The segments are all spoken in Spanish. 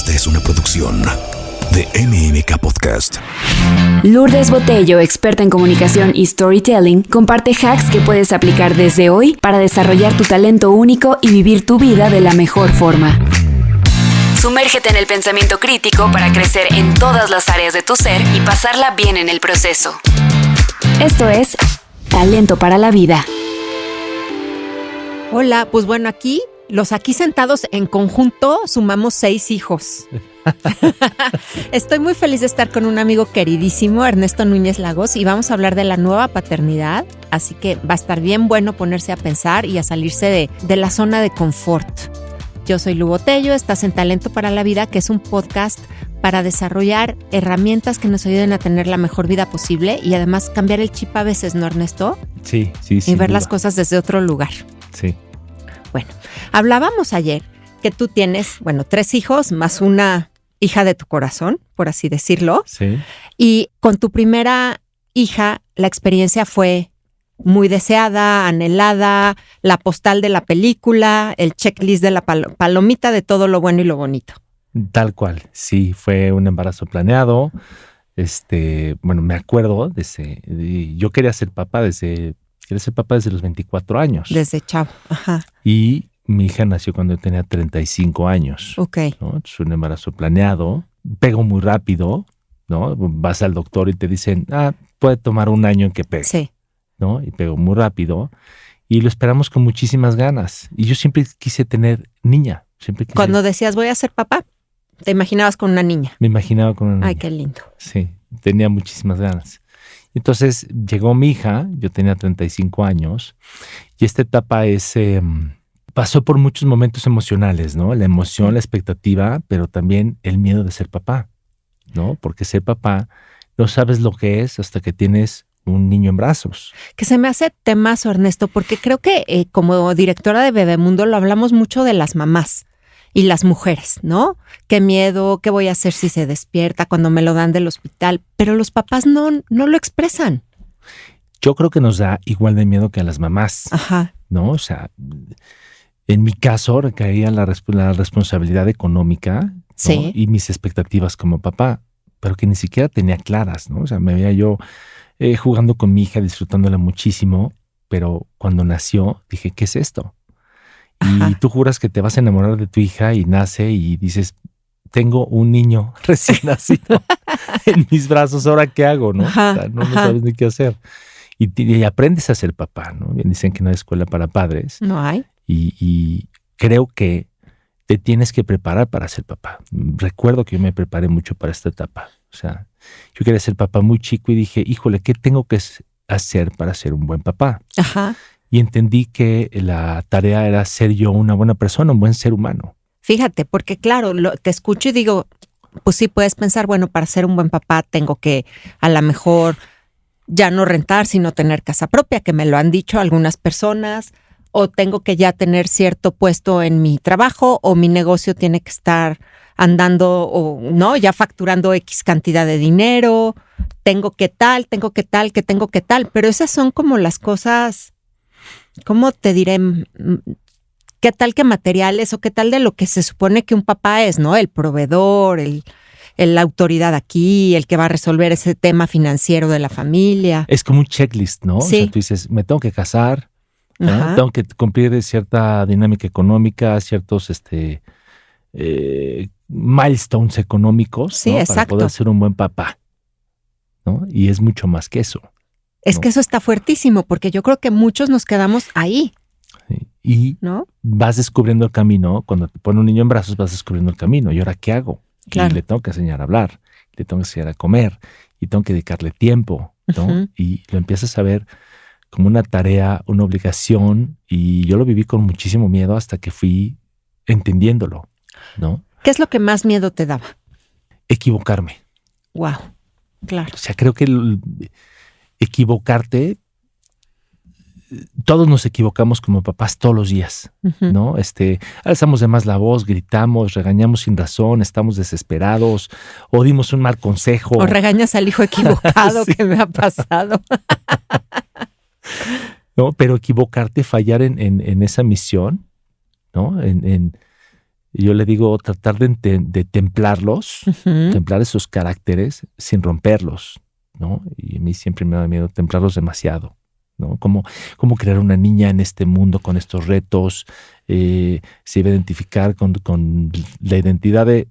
Esta es una producción de MMK Podcast. Lourdes Botello, experta en comunicación y storytelling, comparte hacks que puedes aplicar desde hoy para desarrollar tu talento único y vivir tu vida de la mejor forma. Sumérgete en el pensamiento crítico para crecer en todas las áreas de tu ser y pasarla bien en el proceso. Esto es Talento para la Vida. Hola, pues bueno, los aquí sentados en conjunto sumamos 6 hijos. Estoy muy feliz de estar con un amigo queridísimo, Ernesto Núñez Lagos, y vamos a hablar de la nueva paternidad, así que va a estar bien bueno ponerse a pensar y a salirse de la zona de confort. Yo soy Lu Botello, estás en Talento para la Vida, que es un podcast para desarrollar herramientas que nos ayuden a tener la mejor vida posible y además cambiar el chip a veces, ¿no, Ernesto? Sí. Y ver las cosas desde otro lugar. Sí. Bueno, hablábamos ayer que tú tienes, 3 hijos más una hija de tu corazón, por así decirlo. Sí. Y con tu primera hija, la experiencia fue muy deseada, anhelada, la postal de la película, el checklist de la palomita de todo lo bueno y lo bonito. Tal cual. Sí, fue un embarazo planeado. Me acuerdo yo quería ser papá desde los 24 años. Desde chavo, ajá. Y mi hija nació cuando yo tenía 35 años. Ok. ¿No? Es un embarazo planeado. Pegó muy rápido, ¿no? Vas al doctor y te dicen, puede tomar un año en que pegue. Sí. ¿No? Y pegó muy rápido. Y lo esperamos con muchísimas ganas. Y yo siempre quise tener niña. Cuando decías voy a ser papá, ¿te imaginabas con una niña? Me imaginaba con una niña. Ay, qué lindo. Sí, tenía muchísimas ganas. Entonces llegó mi hija, yo tenía 35 años, y esta etapa pasó por muchos momentos emocionales, ¿no? La emoción, la expectativa, pero también el miedo de ser papá, ¿no? Porque ser papá no sabes lo que es hasta que tienes un niño en brazos. Que se me hace temazo, Ernesto, porque creo que como directora de Bebemundo lo hablamos mucho de las mamás y las mujeres, ¿no? Qué miedo, qué voy a hacer si se despierta cuando me lo dan del hospital, pero los papás no lo expresan. Yo creo que nos da igual de miedo que a las mamás. Ajá. ¿No? O sea, en mi caso recaía la responsabilidad económica, ¿no? Sí. Y mis expectativas como papá, pero que ni siquiera tenía claras, ¿no? O sea, me veía yo jugando con mi hija, disfrutándola muchísimo, pero cuando nació dije, ¿qué es esto? Ajá. Y tú juras que te vas a enamorar de tu hija y nace y dices, tengo un niño recién nacido en mis brazos, ¿ahora qué hago? ¿No? Ajá, O sea, no sabes ni qué hacer. Y aprendes a ser papá, ¿no? Bien dicen que no hay escuela para padres. No hay. Y creo que te tienes que preparar para ser papá. Recuerdo que yo me preparé mucho para esta etapa. O sea, yo quería ser papá muy chico y dije, híjole, ¿qué tengo que hacer para ser un buen papá? Ajá. Y entendí que la tarea era ser yo una buena persona, un buen ser humano. Fíjate, porque claro, te escucho y digo, pues sí puedes pensar, para ser un buen papá tengo que a lo mejor ya no rentar, sino tener casa propia, que me lo han dicho algunas personas, o tengo que ya tener cierto puesto en mi trabajo, o mi negocio tiene que estar andando, o no, ya facturando X cantidad de dinero, tengo que tal, pero esas son como las cosas, ¿cómo te diré? ¿Qué tal que materiales o qué tal de lo que se supone que un papá es, ¿no? El proveedor, la autoridad aquí, el que va a resolver ese tema financiero de la familia. Es como un checklist, ¿no? Sí. O sea, tú dices, me tengo que casar, ¿no? Ajá. Tengo que cumplir cierta dinámica económica, ciertos milestones económicos, Sí, ¿no? exacto. Para poder ser un buen papá, ¿no? Y es mucho más que eso. Es ¿no? que eso está fuertísimo, porque yo creo que muchos nos quedamos ahí, Sí. Y ¿no? vas descubriendo el camino. Cuando te pone un niño en brazos, vas descubriendo el camino. ¿Y ahora qué hago? Claro. Y le tengo que enseñar a hablar, le tengo que enseñar a comer, y tengo que dedicarle tiempo, ¿no? Uh-huh. Y lo empiezas a ver como una tarea, una obligación, y yo lo viví con muchísimo miedo hasta que fui entendiéndolo, ¿no? ¿Qué es lo que más miedo te daba? Equivocarme. Wow, claro. O sea, creo que equivocarte, todos nos equivocamos como papás todos los días, Uh-huh. ¿no? Alzamos de más la voz, gritamos, regañamos sin razón, estamos desesperados, o dimos un mal consejo. O regañas al hijo equivocado, Sí. que me ha pasado. ¿No? Pero equivocarte, fallar en esa misión, ¿no? Y yo le digo tratar de templarlos, templar esos caracteres sin romperlos, ¿no? Y a mí siempre me da miedo templarlos demasiado, ¿no? ¿Cómo crear una niña en este mundo con estos retos? Se iba a identificar con la identidad de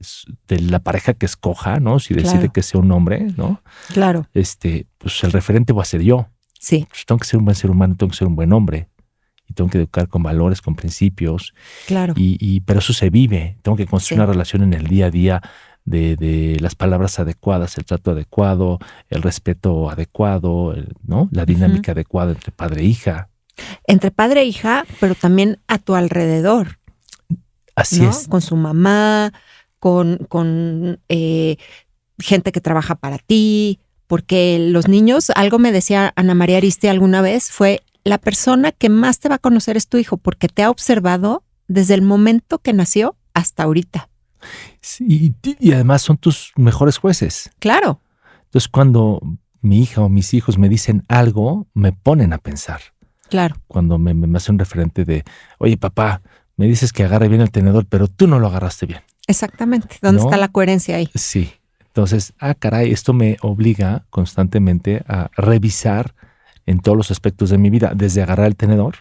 la pareja que escoja, ¿no? Si decide que sea un hombre, ¿no? Claro. Pues el referente va a ser yo. Sí. Pues tengo que ser un buen ser humano, tengo que ser un buen hombre. Y tengo que educar con valores, con principios. Claro. Pero eso se vive. Tengo que construir una relación en el día a día de las palabras adecuadas, el trato adecuado, el respeto adecuado, ¿no? La dinámica adecuada entre padre e hija. Entre padre e hija, pero también a tu alrededor. Así ¿no? es. Con su mamá, con gente que trabaja para ti, porque los niños, algo me decía Ana María Aristi alguna vez, fue la persona que más te va a conocer es tu hijo, porque te ha observado desde el momento que nació hasta ahorita. Sí, y además son tus mejores jueces. Claro. Entonces cuando mi hija o mis hijos me dicen algo, me ponen a pensar. Claro. Cuando me hace un referente de, oye papá, me dices que agarre bien el tenedor, pero tú no lo agarraste bien. Exactamente. ¿Dónde está la coherencia ahí? Sí. Entonces, caray, esto me obliga constantemente a revisar en todos los aspectos de mi vida, desde agarrar el tenedor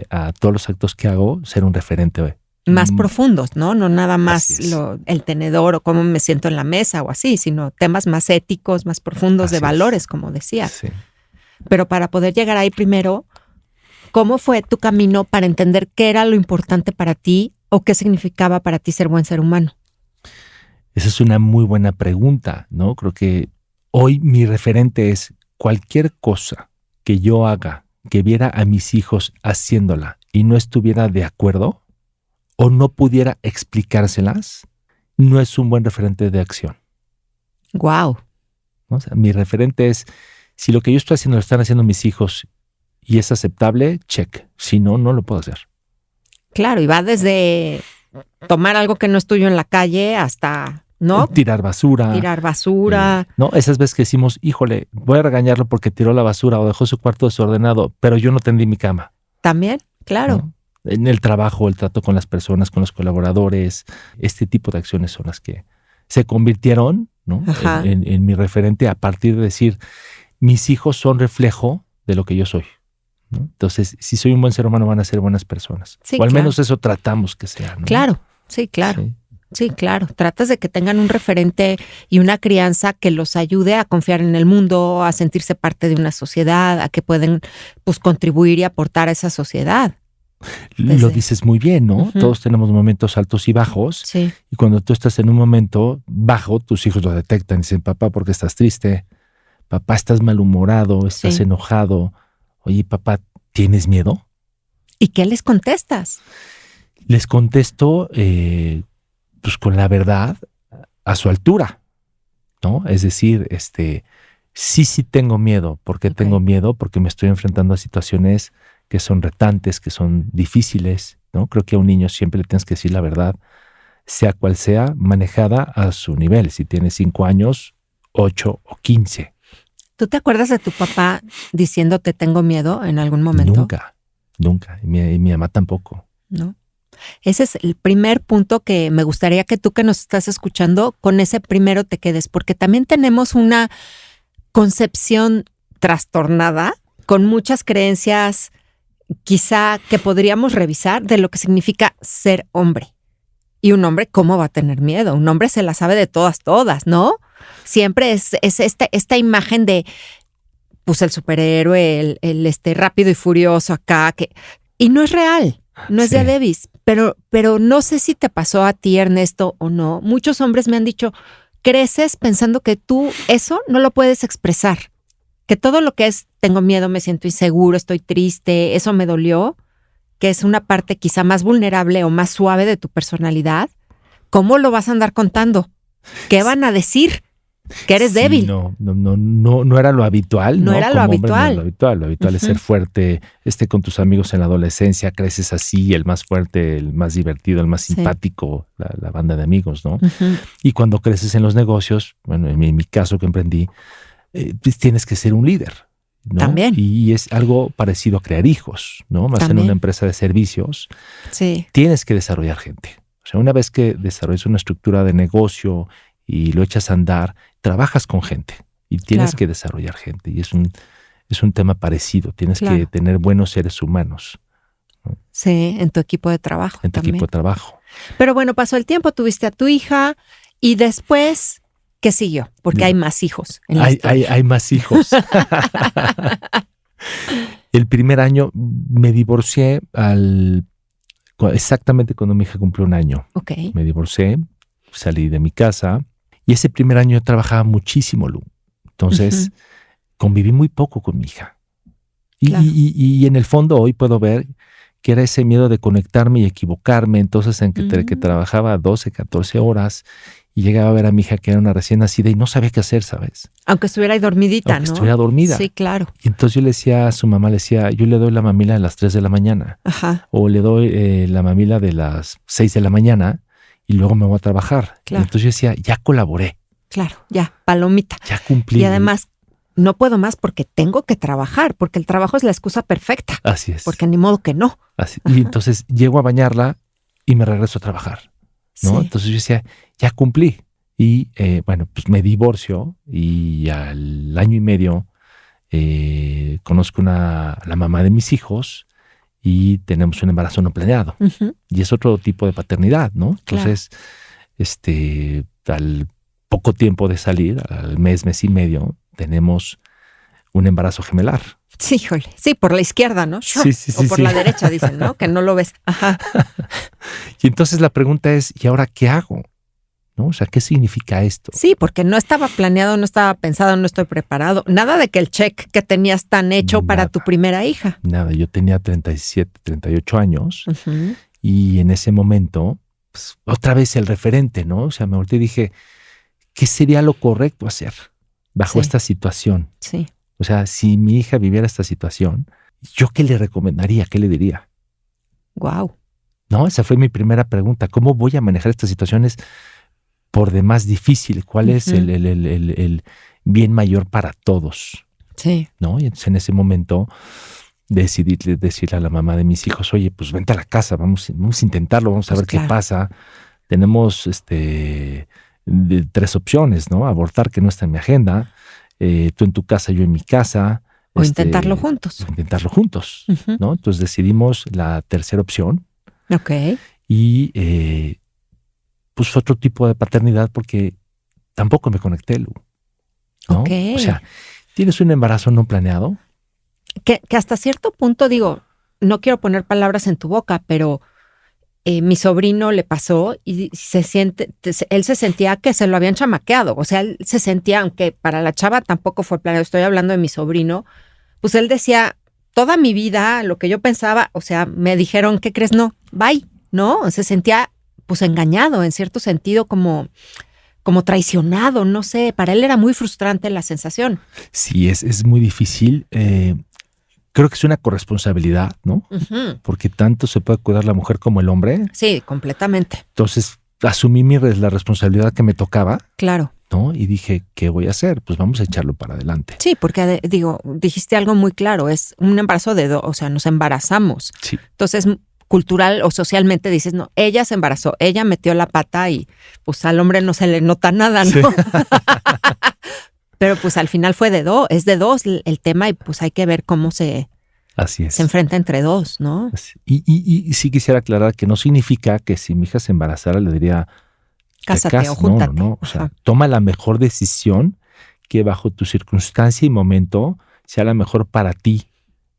a todos los actos que hago, ser un referente. Más profundos, ¿no? No nada más el tenedor o cómo me siento en la mesa o así, sino temas más éticos, más profundos de valores, como decías. Sí. Pero para poder llegar ahí primero, ¿cómo fue tu camino para entender qué era lo importante para ti o qué significaba para ti ser buen ser humano? Esa es una muy buena pregunta, ¿no? Creo que hoy mi referente es cualquier cosa que yo haga, que viera a mis hijos haciéndola y no estuviera de acuerdo o no pudiera explicárselas, no es un buen referente de acción. Wow. O sea, mi referente es, si lo que yo estoy haciendo lo están haciendo mis hijos y es aceptable, check. Si no, no lo puedo hacer. Claro, y va desde tomar algo que no es tuyo en la calle hasta, ¿no? Tirar basura. ¿No? Esas veces que decimos, híjole, voy a regañarlo porque tiró la basura o dejó su cuarto desordenado, pero yo no tendí mi cama. También, claro. ¿No? En el trabajo, el trato con las personas, con los colaboradores, este tipo de acciones son las que se convirtieron, ¿no? en mi referente a partir de decir, mis hijos son reflejo de lo que yo soy, ¿no? Entonces, si soy un buen ser humano, van a ser buenas personas. Sí, o al menos eso tratamos que sea, ¿no? Claro, sí, claro. Sí, claro. Tratas de que tengan un referente y una crianza que los ayude a confiar en el mundo, a sentirse parte de una sociedad, a que pueden pues contribuir y aportar a esa sociedad. Lo dices muy bien, ¿no? Todos tenemos momentos altos y bajos. Sí. Y cuando tú estás en un momento bajo, tus hijos lo detectan y dicen, papá, ¿por qué estás triste? Papá, estás malhumorado, estás enojado. Oye, papá, ¿tienes miedo? ¿Y qué les contestas? Les contesto pues con la verdad a su altura, ¿no? Es decir, sí tengo miedo. ¿Por qué tengo miedo? Porque me estoy enfrentando a situaciones que son retantes, que son difíciles, ¿no? Creo que a un niño siempre le tienes que decir la verdad, sea cual sea, manejada a su nivel. Si tiene 5 años, 8 o 15. ¿Tú te acuerdas de tu papá diciéndote tengo miedo en algún momento? Nunca. Y mi mamá tampoco. ¿No? Ese es el primer punto que me gustaría que tú que nos estás escuchando, con ese primero te quedes, porque también tenemos una concepción trastornada con muchas creencias quizá que podríamos revisar de lo que significa ser hombre. Y un hombre, ¿cómo va a tener miedo? Un hombre se la sabe de todas, ¿no? Siempre es esta imagen de, pues el superhéroe, el rápido y furioso acá, y no es real, no es de Davis, pero no sé si te pasó a ti, Ernesto, o no. Muchos hombres me han dicho, creces pensando que tú eso no lo puedes expresar, que todo lo que es, tengo miedo, me siento inseguro, estoy triste, eso me dolió, que es una parte quizá más vulnerable o más suave de tu personalidad, ¿cómo lo vas a andar contando? ¿Qué van a decir? Que eres débil. No era lo habitual. No era lo habitual. Lo habitual es ser fuerte, con tus amigos en la adolescencia, creces así, el más fuerte, el más divertido, el más simpático, la banda de amigos, ¿no? Y cuando creces en los negocios, bueno, en mi caso que emprendí, pues tienes que ser un líder, ¿no? También. Y es algo parecido a crear hijos, ¿no? Más en una empresa de servicios. Sí. Tienes que desarrollar gente. O sea, una vez que desarrollas una estructura de negocio y lo echas a andar, trabajas con gente y tienes Claro. que desarrollar gente. Y es un tema parecido. Tienes que Claro. tener buenos seres humanos Sí, en tu equipo de trabajo en tu también. equipo de trabajo. Pero bueno, pasó el tiempo, tuviste a tu hija y después, ¿qué siguió? Porque Digo, hay más hijos en la Hay historia. más hijos. El primer año me divorcié exactamente cuando mi hija cumplió 1 año. Ok. Me divorcié, salí de mi casa y ese primer año yo trabajaba muchísimo, Lu. Entonces, conviví muy poco con mi hija. Claro. Y en el fondo hoy puedo ver que era ese miedo de conectarme y equivocarme. Entonces, que trabajaba 12, 14 horas y llegaba a ver a mi hija que era una recién nacida y no sabía qué hacer, ¿sabes? Aunque estuviera ahí dormidita, Aunque ¿no? estuviera dormida. Sí, claro. Y entonces yo le decía a su mamá, yo le doy la mamila a las 3 de la mañana Ajá. o le doy la mamila de las 6 de la mañana y luego me voy a trabajar. Claro. Y entonces yo decía, ya colaboré, Claro, ya, palomita. ya cumplí. Y además, no puedo más porque tengo que trabajar, porque el trabajo es la excusa perfecta. Así es. Porque ni modo que no. Así. Y entonces llego a bañarla y me regreso a trabajar, ¿no? Sí. Entonces yo decía, ya cumplí. Y bueno, pues me divorcio y al año y medio conozco la mamá de mis hijos y tenemos un embarazo no planeado. Ujú. Y es otro tipo de paternidad, ¿no? Entonces, al poco tiempo de salir, al mes y medio, tenemos un embarazo gemelar. Sí, híjole. Sí, por la izquierda, ¿no? Sí, sí, O sí, por sí. la derecha, dicen, ¿no? Que no lo ves. Ajá. Y entonces la pregunta es, ¿y ahora qué hago? ¿No? O sea, ¿qué significa esto? Sí, porque no estaba planeado, no estaba pensado, no estoy preparado. Nada de que el check que tenías tan hecho para Nada. tu primera hija. Nada, yo tenía 37, 38 años Ujú. y en ese momento, pues, otra vez el referente, ¿no? O sea, me volteé y dije, ¿qué sería lo correcto hacer bajo Sí. esta situación? Sí. O sea, si mi hija viviera esta situación, ¿yo qué le recomendaría? ¿Qué le diría? Wow. No, esa fue mi primera pregunta. ¿Cómo voy a manejar estas situaciones por demás difíciles? ¿Cuál es Ujú. el bien mayor para todos? Sí. ¿No? Y entonces en ese momento decidí decirle a la mamá de mis hijos, oye, pues vente a la casa, vamos a intentarlo, vamos a Pues ver claro. qué pasa. Tenemos 3 opciones, ¿no? Abortar, que no está en mi agenda, tú en tu casa, yo en mi casa. O intentarlo juntos. Intentarlo juntos, Ujú. ¿no? Entonces decidimos la tercera opción Ok. y pues fue otro tipo de paternidad porque tampoco me conecté, Lu, ¿no? Ok. O sea, tienes un embarazo no planeado. Que hasta cierto punto, digo, no quiero poner palabras en tu boca, pero mi sobrino le pasó y él se sentía que se lo habían chamaqueado. O sea, él se sentía, aunque para la chava tampoco fue planeado, estoy hablando de mi sobrino, pues él decía, toda mi vida, lo que yo pensaba, o sea, me dijeron, ¿qué crees? No, bye, ¿no? Se sentía pues engañado en cierto sentido, como traicionado, no sé, para él era muy frustrante la sensación. Sí, es muy difícil. Creo que es una corresponsabilidad, ¿no? Ujú. Porque tanto se puede cuidar la mujer como el hombre. Sí, completamente, Entonces asumí la responsabilidad que me tocaba, claro. ¿no? Y dije, ¿qué voy a hacer? Pues vamos a echarlo para adelante. Sí, porque dijiste algo muy claro, es un embarazo o sea, nos embarazamos. Sí. Entonces, cultural o socialmente dices, no, ella se embarazó, ella metió la pata y pues al hombre no se le nota nada, ¿no? Sí. Pero pues al final fue es de dos el tema y pues hay que ver cómo se Así es. enfrenta entre dos, ¿no? Y sí quisiera aclarar que no significa que si mi hija se embarazara le diría, te Cásate casas. o júntate. No. O sea, Ajá. toma la mejor decisión que bajo tu circunstancia y momento sea la mejor para ti,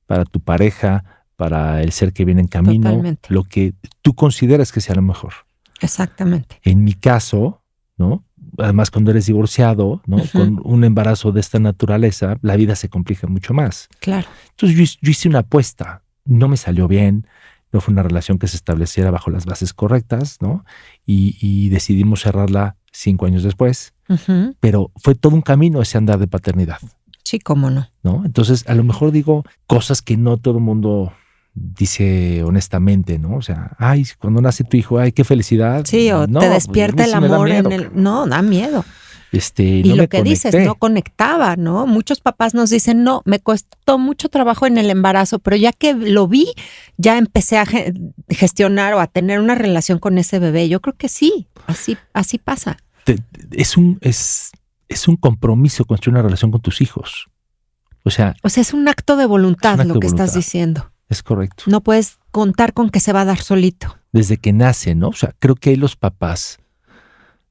para tu pareja, para el ser que viene en camino, Totalmente. lo que tú consideras que sea lo mejor. Exactamente. En mi caso, ¿no? Además, cuando eres divorciado, ¿no? Ujú. Con un embarazo de esta naturaleza, la vida se complica mucho más. Claro. Entonces yo hice una apuesta, no me salió bien, no fue una relación que se estableciera bajo las bases correctas, ¿no? Y decidimos cerrarla 5 años después, Ujú. pero fue todo un camino ese andar de paternidad, Sí, cómo no. ¿no? Entonces, a lo mejor digo cosas que no todo el mundo dice honestamente, ¿no? O sea, ay, cuando nace tu hijo, ay, qué felicidad. Sí, o No, te pues, despierta a mí el sí me da amor miedo, en el... No, da miedo. Y no lo me que dices, conecté. no conectaba, ¿no? Muchos papás nos dicen, no, me costó mucho trabajo en el embarazo, pero ya que lo vi, ya empecé a gestionar o a tener una relación con ese bebé. Yo creo que sí, así pasa. Es un compromiso construir una relación con tus hijos. O sea, es un acto de voluntad Es un acto lo que de estás voluntad. diciendo. es correcto. No puedes contar con que se va a dar solito. Desde que nace, ¿no? O sea, creo que ahí los papás,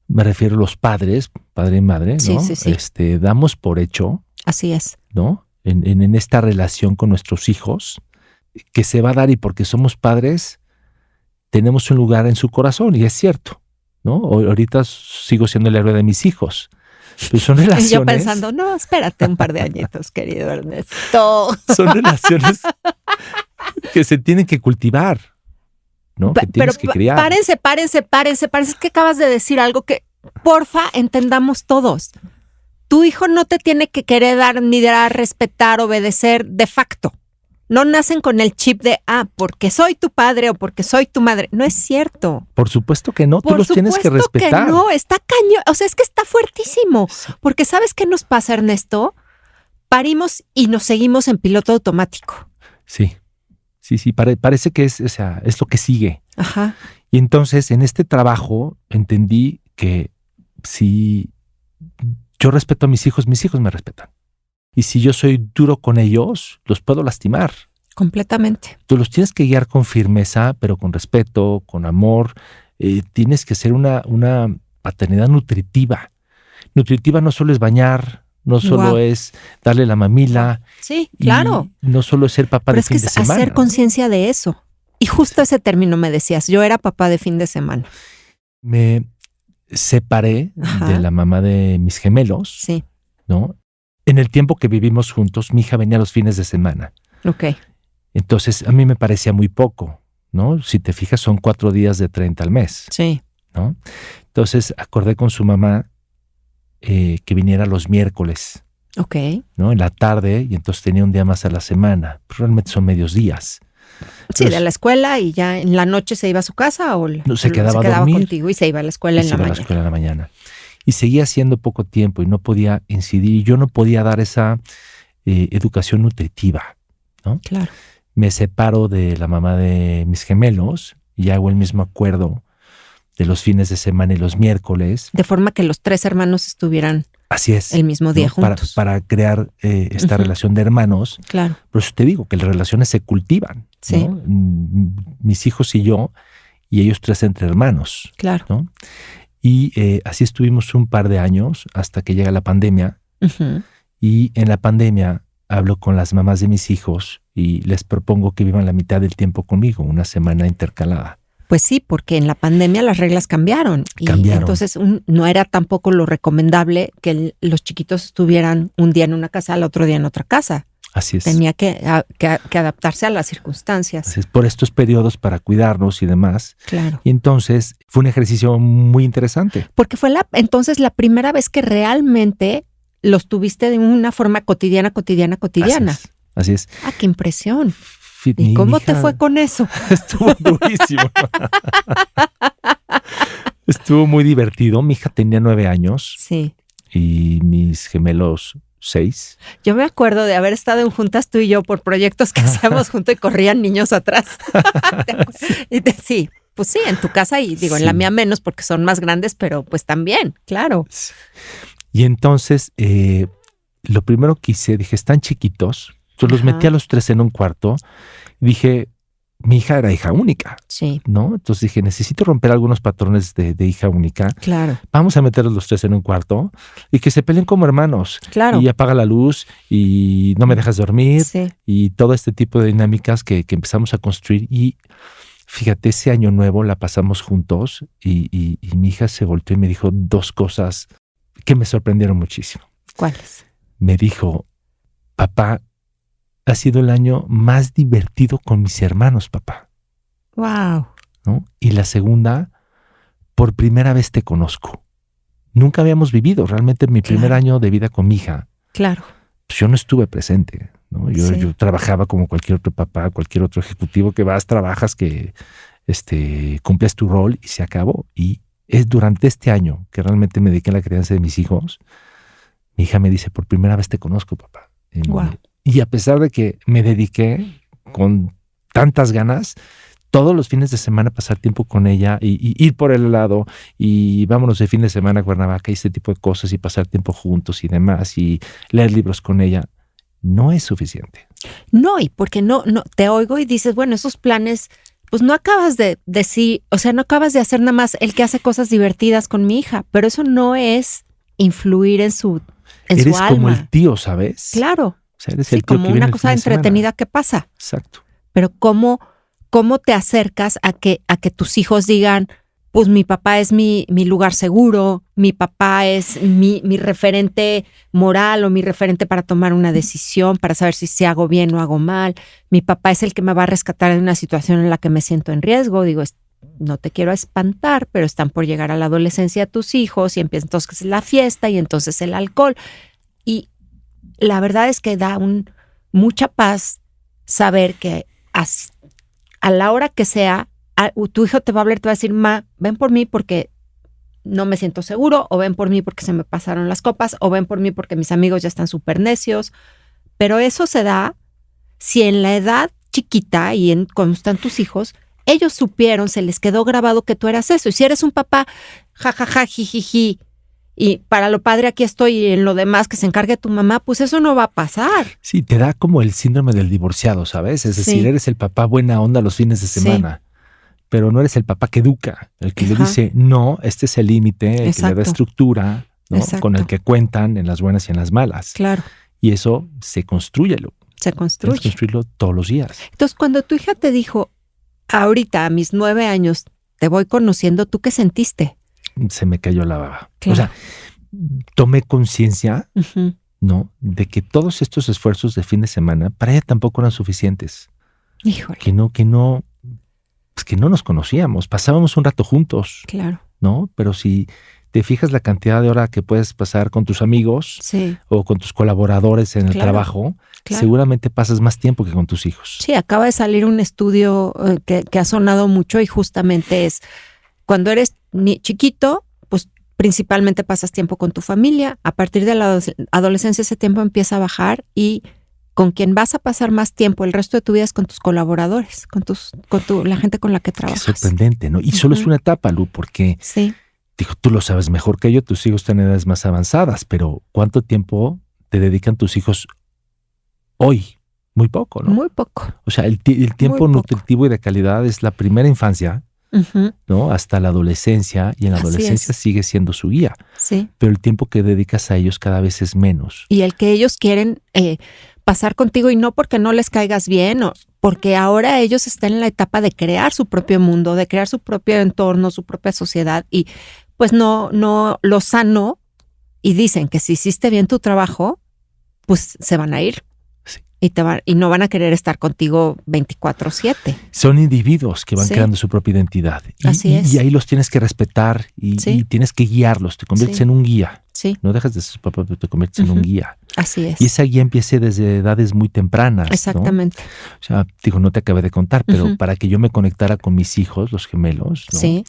me refiero a los padres, padre y madre, ¿no? Sí. Damos por hecho, Así es. ¿no? En esta relación con nuestros hijos, que se va a dar, y porque somos padres, tenemos un lugar en su corazón, y es cierto, ¿no? Ahorita sigo siendo el héroe de mis hijos. Pero son relaciones. Y yo pensando, no, espérate un par de añitos, querido Ernesto. Son relaciones que se tienen que cultivar, ¿no? Que tienes que criar. Párense. Es que acabas de decir algo que, porfa, entendamos todos. Tu hijo no te tiene que querer dar, ni dar, respetar, obedecer de facto. No nacen con el chip de, porque soy tu padre o porque soy tu madre. No es cierto. Por supuesto que no, tú los tienes que respetar. Por supuesto que no, está cañón. O sea, es que está fuertísimo. Sí. Porque ¿sabes qué nos pasa, Ernesto? Parimos y nos seguimos en piloto automático. Sí, parece que es lo que sigue. Ajá. Y entonces, en este trabajo, entendí que si yo respeto a mis hijos me respetan. Y si yo soy duro con ellos, los puedo lastimar. Completamente. Tú los tienes que guiar con firmeza, pero con respeto, con amor. Tienes que ser una paternidad nutritiva. Nutritiva no solo es bañar, no solo es darle la mamila. Sí, claro. No solo es ser papá pero de fin de semana. Hacer conciencia de eso. Y justo ese término me decías, yo era papá de fin de semana. Me separé de la mamá de mis gemelos. Sí. ¿No? En el tiempo que vivimos juntos, mi hija venía los fines de semana. Ok. Entonces, a mí me parecía muy poco, ¿no? Si te fijas, son 4 días de 30 al mes. Sí. ¿No? Entonces, acordé con su mamá que viniera los miércoles. Ok. ¿No? En la tarde, y entonces tenía un día más a la semana. Pero realmente son medios días. Sí, entonces, de la escuela, y ya en la noche se iba a su casa o se quedaba a dormir, contigo y se iba a la escuela en la mañana. Y seguía haciendo poco tiempo y no podía incidir. Y yo no podía dar esa educación nutritiva, ¿no? Claro. Me separo de la mamá de mis gemelos y hago el mismo acuerdo de los fines de semana y los miércoles. De forma que los 3 hermanos estuvieran Así es, el mismo día, ¿no? juntos. Para crear esta relación de hermanos. Claro. Por eso te digo que las relaciones se cultivan. Sí. ¿No? Mis hijos y yo, y ellos 3 entre hermanos. Claro. ¿No? Y así estuvimos un par de años hasta que llega la pandemia. Uh-huh. Y en la pandemia hablo con las mamás de mis hijos y les propongo que vivan la mitad del tiempo conmigo, una semana intercalada. Pues sí, porque en la pandemia las reglas cambiaron. Y entonces no era tampoco lo recomendable que los chiquitos estuvieran un día en una casa, al otro día en otra casa. Así es. Tenía que adaptarse a las circunstancias. Así es, por estos periodos para cuidarnos y demás. Claro. Y entonces fue un ejercicio muy interesante. Porque fue entonces la primera vez que realmente los tuviste de una forma cotidiana. Así es. ¡Ah, qué impresión! ¿Y cómo te fue con eso? Estuvo durísimo. Estuvo muy divertido. Mi hija tenía 9 años. Sí. Y mis gemelos 6. Yo me acuerdo de haber estado en juntas tú y yo por proyectos que hacíamos juntos y corrían niños atrás. Sí, pues sí, en tu casa y digo, en la mía menos porque son más grandes, pero pues también, claro. Sí. Y entonces, lo primero que hice, dije, están chiquitos. Yo los metí a los 3 en un cuarto y dije, mi hija era hija única. Sí. ¿No? Entonces dije, necesito romper algunos patrones de hija única. Claro. Vamos a meterlos los 3 en un cuarto y que se peleen como hermanos. Claro. Y apaga la luz y no me dejas dormir. Sí. Y todo este tipo de dinámicas que empezamos a construir. Y fíjate, ese año nuevo la pasamos juntos y mi hija se volteó y me dijo 2 cosas que me sorprendieron muchísimo. ¿Cuáles? Me dijo, papá, ha sido el año más divertido con mis hermanos, papá. Wow. ¿No? Y la segunda, por primera vez te conozco. Nunca habíamos vivido realmente mi primer año de vida con mi hija. Claro. Pues yo no estuve presente, ¿no? Yo trabajaba como cualquier otro papá, cualquier otro ejecutivo que vas, trabajas, que cumples tu rol y se acabó. Y es durante este año que realmente me dediqué a la crianza de mis hijos. Mi hija me dice, por primera vez te conozco, papá. Wow. Y a pesar de que me dediqué con tantas ganas, todos los fines de semana pasar tiempo con ella y ir por el helado y vámonos de fin de semana a Cuernavaca y este tipo de cosas y pasar tiempo juntos y demás y leer libros con ella, no es suficiente. No, y porque no, te oigo y dices, bueno, esos planes, pues no acabas de decir, o sea, no acabas de hacer nada más el que hace cosas divertidas con mi hija, pero eso no es influir en su Eres alma. como el tío, ¿sabes? Claro. O sea, eres Sí, el tío como que viene una el cosa fin de semana. entretenida que pasa. Exacto. Pero ¿cómo te acercas a que tus hijos digan, pues mi papá es mi lugar seguro, mi papá es mi referente moral o mi referente para tomar una decisión, para saber si hago bien o hago mal, mi papá es el que me va a rescatar en una situación en la que me siento en riesgo? Digo, no te quiero espantar, pero están por llegar a la adolescencia tus hijos y empieza entonces la fiesta y entonces el alcohol. Y la verdad es que da mucha paz saber que a la hora que sea, tu hijo te va a hablar, te va a decir, ma, ven por mí porque no me siento seguro, o ven por mí porque se me pasaron las copas, o ven por mí porque mis amigos ya están súper necios. Pero eso se da si en la edad chiquita y cuando están tus hijos, ellos supieron, se les quedó grabado que tú eras eso. Y si eres un papá, jajaja, jijiji, y para lo padre aquí estoy y en lo demás que se encargue tu mamá, pues eso no va a pasar. Sí, te da como el síndrome del divorciado, ¿sabes? Es decir, Sí. eres el papá buena onda los fines de semana, pero no eres el papá que educa, el que le Ajá. dice, no, este es el límite, el que le da Exacto. estructura, ¿no? Exacto. Con el que cuentan en las buenas y en las malas. Claro, Y eso se construyelo. se Tienes construye. que construirlo todos los días. Entonces, cuando tu hija te dijo, ahorita a mis 9 años, te voy conociendo, ¿tú qué sentiste? Se me cayó la baba. Claro. O sea, tomé conciencia, Ujú. ¿no? De que todos estos esfuerzos de fin de semana para ella tampoco eran suficientes. Híjole, Que no nos conocíamos. Pasábamos un rato juntos, claro, ¿no? Pero si te fijas la cantidad de hora que puedes pasar con tus amigos sí, o con tus colaboradores en el Claro, trabajo, claro. seguramente pasas más tiempo que con tus hijos. Sí, acaba de salir un estudio que ha sonado mucho y justamente es, cuando eres chiquito, pues principalmente pasas tiempo con tu familia. A partir de la adolescencia ese tiempo empieza a bajar y con quien vas a pasar más tiempo el resto de tu vida es con tus colaboradores, la gente con la que Qué trabajas. sorprendente, ¿no? Y solo es Ujú. una etapa, Lu, porque Sí, digo, tú lo sabes mejor que yo, tus hijos están en edades más avanzadas, pero ¿cuánto tiempo te dedican tus hijos hoy? Muy poco, ¿no? muy poco. O sea, el tiempo poco. nutritivo y de calidad es la primera infancia, Ujú. ¿no? Hasta la adolescencia, y en la Así adolescencia es. sigue siendo su guía, Sí. pero el tiempo que dedicas a ellos cada vez es menos. Y el que ellos quieren pasar contigo y no porque no les caigas bien, o porque ahora ellos están en la etapa de crear su propio mundo, de crear su propio entorno, su propia sociedad y pues no lo sano y dicen que si hiciste bien tu trabajo, pues se van a ir. Sí. Y no van a querer estar contigo 24/7. Son individuos que van Sí. creando su propia identidad. Así es. Y ahí los tienes que respetar y tienes que guiarlos, te conviertes Sí. en un guía. Sí, No dejas de ser papá, pero te conviertes en un guía. así es. Y esa guía empiece desde edades muy tempranas. ¿no? Exactamente. O sea, digo, no te acabé de contar, pero Ujú. para que yo me conectara con mis hijos, los gemelos, ¿no? Sí,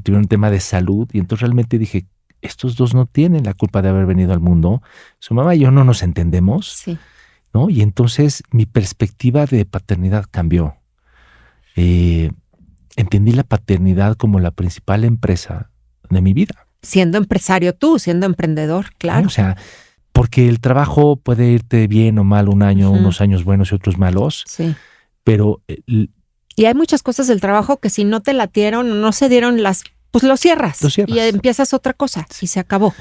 Tuvieron un tema de salud y entonces realmente dije, estos dos no tienen la culpa de haber venido al mundo. Su mamá y yo no nos entendemos, sí. ¿no? Y entonces mi perspectiva de paternidad cambió. Entendí la paternidad como la principal empresa de mi vida. Siendo empresario tú, siendo emprendedor, ¿no? claro. O sea, porque el trabajo puede irte bien o mal un año, Ujú. unos años buenos y otros malos, Sí. pero Y hay muchas cosas del trabajo que si no te latieron o no se dieron pues lo cierras. Lo cierras. Y empiezas otra cosa y se acabó.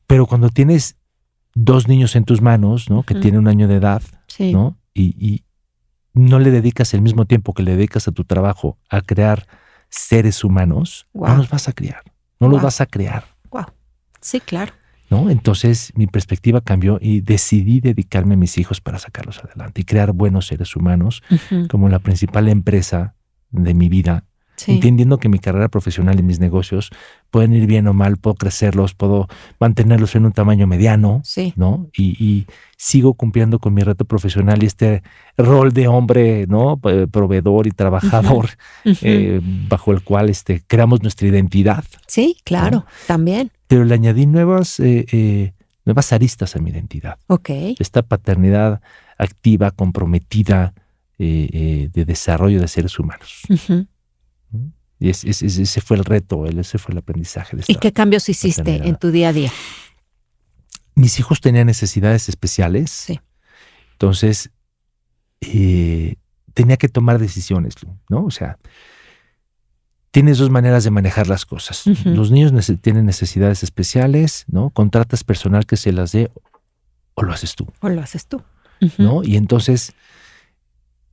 Pero cuando tienes dos niños en tus manos, ¿no? Que Ujú. tienen un año de edad, Sí. ¿no? Y no le dedicas el mismo tiempo que le dedicas a tu trabajo a crear seres humanos, Guau. no los vas a criar, no los Guau. vas a crear, Wow. Sí, claro. ¿no? Entonces mi perspectiva cambió y decidí dedicarme a mis hijos para sacarlos adelante y crear buenos seres humanos Ujú. como la principal empresa de mi vida, Sí. entendiendo que mi carrera profesional y mis negocios pueden ir bien o mal, puedo crecerlos, puedo mantenerlos en un tamaño mediano, Sí. ¿no? Y sigo cumpliendo con mi reto profesional y este rol de hombre, ¿no? Proveedor y trabajador, Ujú. bajo el cual creamos nuestra identidad. Sí, claro, también. Pero le añadí nuevas aristas a mi identidad. Ok. Esta paternidad activa, comprometida, de desarrollo de seres humanos. Ujú. ¿No? Y ese fue el reto, ese fue el aprendizaje de ¿Y esta qué cambios hiciste paternidad. en tu día a día? Mis hijos tenían necesidades especiales, Sí. entonces tenía que tomar decisiones, ¿no? O sea, tienes dos maneras de manejar las cosas. Ujú. Los niños tienen necesidades especiales, ¿no? Contratas personal que se las dé o lo haces tú, ¿O lo haces tú? ¿no? Y entonces,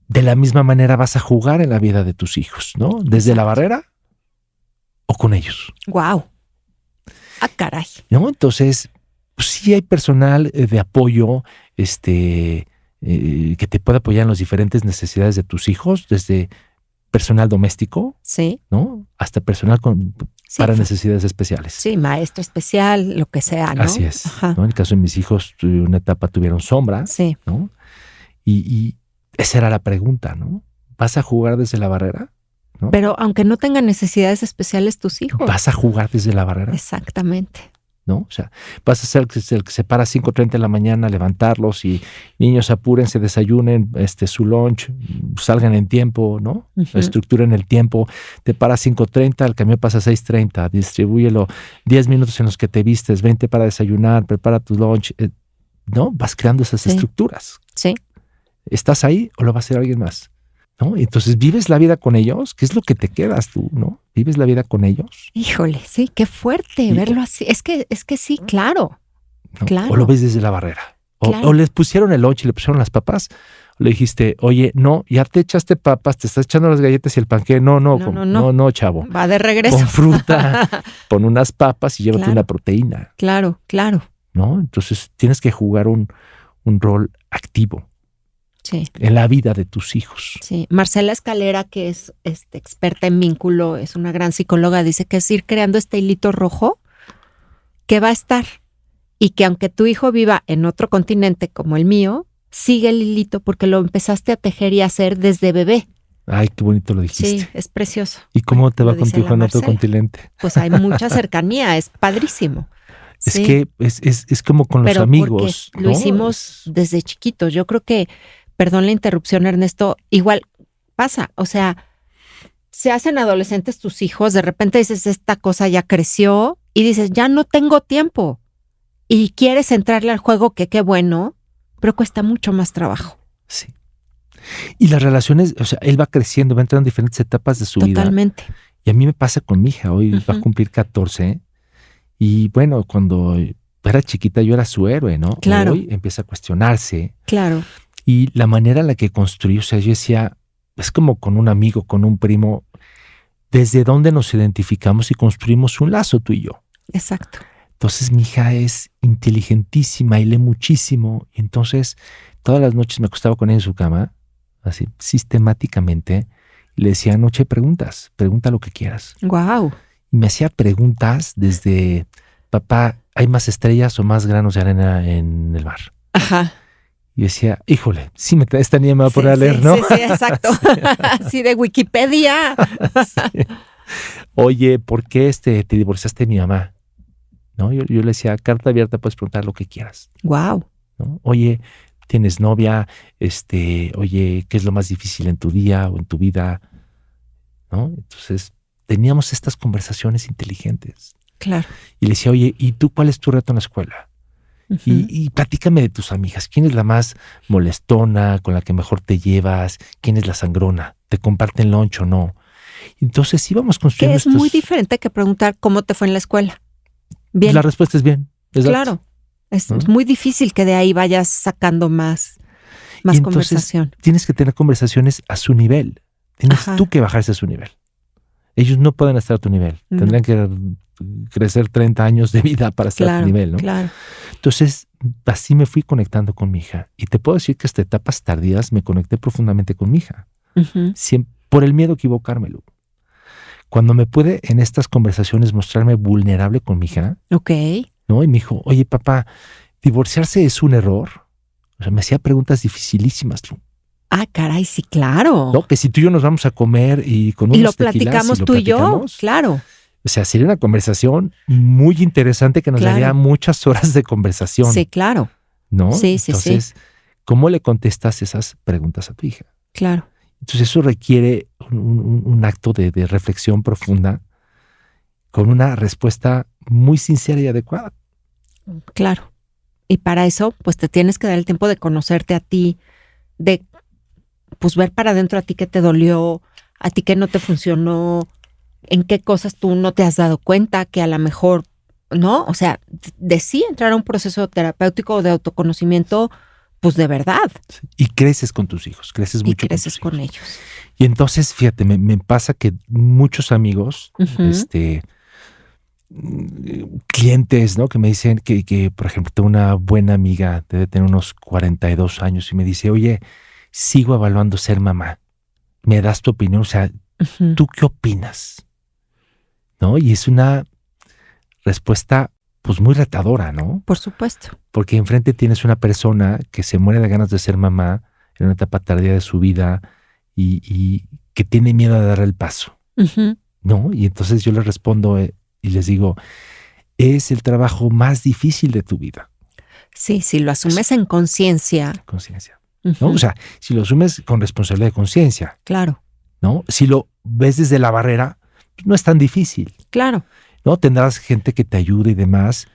de la misma manera vas a jugar en la vida de tus hijos, ¿no? Desde la Exacto. barrera o con ellos, Wow. Ah, caray. ¿no? Entonces, pues sí hay personal de apoyo, que te puede apoyar en las diferentes necesidades de tus hijos, desde personal doméstico, Sí. ¿no? Hasta personal Sí, para necesidades especiales. Sí, maestro especial, lo que sea, ¿no? Así es, Ajá. ¿no? En el caso de mis hijos, una etapa tuvieron sombra, Sí. ¿no? Y esa era la pregunta, ¿no? ¿Vas a jugar desde la barrera? ¿No? Pero aunque no tengan necesidades especiales tus hijos. ¿Vas a jugar desde la barrera? Exactamente. ¿No? O sea, vas a ser el que se para a 5:30 de la mañana a levantarlos y niños apúrense, desayunen su lunch, salgan en tiempo, ¿no? Ujú. Estructuren el tiempo, te paras 5:30, el camión pasa a 6:30, distribúyelo 10 minutos en los que te vistes, 20 para desayunar, prepara tu lunch, ¿no? Vas creando esas Sí. estructuras. Sí. ¿Estás ahí o lo va a hacer alguien más? ¿No? Entonces vives la vida con ellos, ¿qué es lo que te quedas tú, no? Vives la vida con ellos, Híjole, sí, qué fuerte Y- verlo así. Es que sí, claro. ¿no? Claro. O lo ves desde la barrera. Claro. O les pusieron el lunch y le pusieron las papas, o le dijiste, oye, no, ya te echaste papas, te estás echando las galletas y el panqué. No, no, chavo. Va de regreso. Pon fruta, pon unas papas y llévate Claro. una proteína, Claro, claro. ¿no? Entonces tienes que jugar un rol activo Sí, en la vida de tus hijos. sí. Marcela Escalera, que es experta en vínculo, es una gran psicóloga, dice que es ir creando este hilito rojo que va a estar y que aunque tu hijo viva en otro continente como el mío, sigue el hilito porque lo empezaste a tejer y a hacer desde bebé. Ay, qué bonito lo dijiste. Sí, es precioso. ¿Y cómo te va Lo con dice tu hijo la en otro Marcela. continente? Pues hay mucha cercanía, es padrísimo. Es Sí. que es como con los Pero amigos. porque lo ¿no? hicimos desde chiquitos. Yo creo que, perdón la interrupción, Ernesto, igual pasa. O sea, se hacen adolescentes tus hijos, de repente dices, esta cosa ya creció y dices, ya no tengo tiempo. Y quieres entrarle al juego, que qué bueno, pero cuesta mucho más trabajo. Sí. Y las relaciones, o sea, él va creciendo, va entrando en diferentes etapas de su vida. Totalmente. Y a mí me pasa con mi hija, hoy va a Ujú. cumplir 14. Y bueno, cuando era chiquita yo era su héroe, ¿no? Claro. Hoy empieza a cuestionarse. Claro. Y la manera en la que construí, o sea, yo decía, es como con un amigo, con un primo, desde donde nos identificamos y construimos un lazo tú y yo. Exacto. Entonces mi hija es inteligentísima y lee muchísimo. Y entonces todas las noches me acostaba con ella en su cama, así sistemáticamente, y le decía, anoche preguntas, pregunta lo que quieras. Wow. Y me hacía preguntas desde, papá, ¿hay más estrellas o más granos de arena en el mar? Ajá. Y decía, híjole, sí, esta niña me va a poner a leer, sí, ¿no? Sí, exacto. Así de Wikipedia. Sí. Oye, ¿por qué te divorciaste de mi mamá? ¿No? Yo le decía, carta abierta, puedes preguntar lo que quieras. Wow. ¿No? Oye, ¿tienes novia? Oye, ¿qué es lo más difícil en tu día o en tu vida? ¿No? Entonces, teníamos estas conversaciones inteligentes. Claro. Y le decía, oye, ¿y tú cuál es tu reto en la escuela? Ujú. Y platícame de tus amigas. ¿Quién es la más molestona, con la que mejor te llevas? ¿Quién es la sangrona? ¿Te comparten lunch o no? Entonces íbamos Que construyendo es muy diferente que preguntar cómo te fue en la escuela. Bien. La respuesta es bien. Exacto. Claro. Es ¿No? muy difícil que de ahí vayas sacando más Y entonces conversación. tienes que tener conversaciones a su nivel. Tienes Ajá. tú que bajarse a su nivel. Ellos no pueden estar a tu nivel. No. Tendrían que crecer 30 años de vida para estar a Claro, tu nivel, ¿no? claro. Entonces, así me fui conectando con mi hija. Y te puedo decir que hasta etapas tardías me conecté profundamente con mi hija. Ujú. Por el miedo a equivocármelo. cuando me pude en estas conversaciones mostrarme vulnerable con mi hija, Ok. ¿no? Y me dijo, oye, papá, ¿divorciarse es un error? O sea, me hacía preguntas dificilísimas, Lu. Ah, caray, sí, claro. ¿No? Que si tú y yo nos vamos a comer y con unos Y lo tequilas, platicamos lo tú y yo, platicamos, claro. o sea, sería una conversación muy interesante que nos Claro. daría muchas horas de conversación, Sí, claro, ¿no? sí, sí, Entonces, ¿cómo le contestas esas preguntas a tu hija? claro. Entonces, eso requiere un acto de reflexión profunda con una respuesta muy sincera y adecuada. Claro. Y para eso, pues te tienes que dar el tiempo de conocerte a ti, de pues ver para adentro a ti qué te dolió, a ti qué no te funcionó, en qué cosas tú no te has dado cuenta que a lo mejor, ¿no? O sea, de sí entrar a un proceso terapéutico de autoconocimiento, pues de verdad. Y creces con tus hijos, creces Y mucho creces con con tus hijos. ellos. Y entonces, fíjate, me pasa que muchos amigos, Ujú. Clientes, ¿no? Que me dicen que, por ejemplo, tengo una buena amiga, debe tener unos 42 años y me dice, oye, sigo evaluando ser mamá. ¿Me das tu opinión? O sea, Ujú. ¿tú qué opinas? ¿No? Y es una respuesta, pues, muy retadora, ¿no? Por supuesto. Porque enfrente tienes una persona que se muere de ganas de ser mamá en una etapa tardía de su vida y que tiene miedo de dar el paso, Ujú. ¿no? Y entonces yo les respondo y les digo, es el trabajo más difícil de tu vida, Sí, si lo asumes en conciencia. conciencia, ¿no? Ujú. O sea, si lo asumes con responsabilidad de conciencia, Claro, ¿no? Si lo ves desde la barrera, pues no es tan difícil, claro. ¿no? Tendrás gente que te ayude y demás.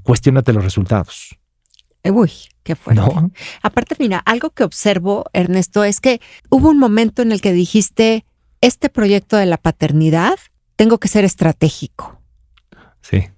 Cuestiónate los resultados, Uy, qué fuerte. ¿no? Aparte, mira, algo que observo, Ernesto, es que hubo un momento en el que dijiste, este proyecto de la paternidad, tengo que ser estratégico. Sí,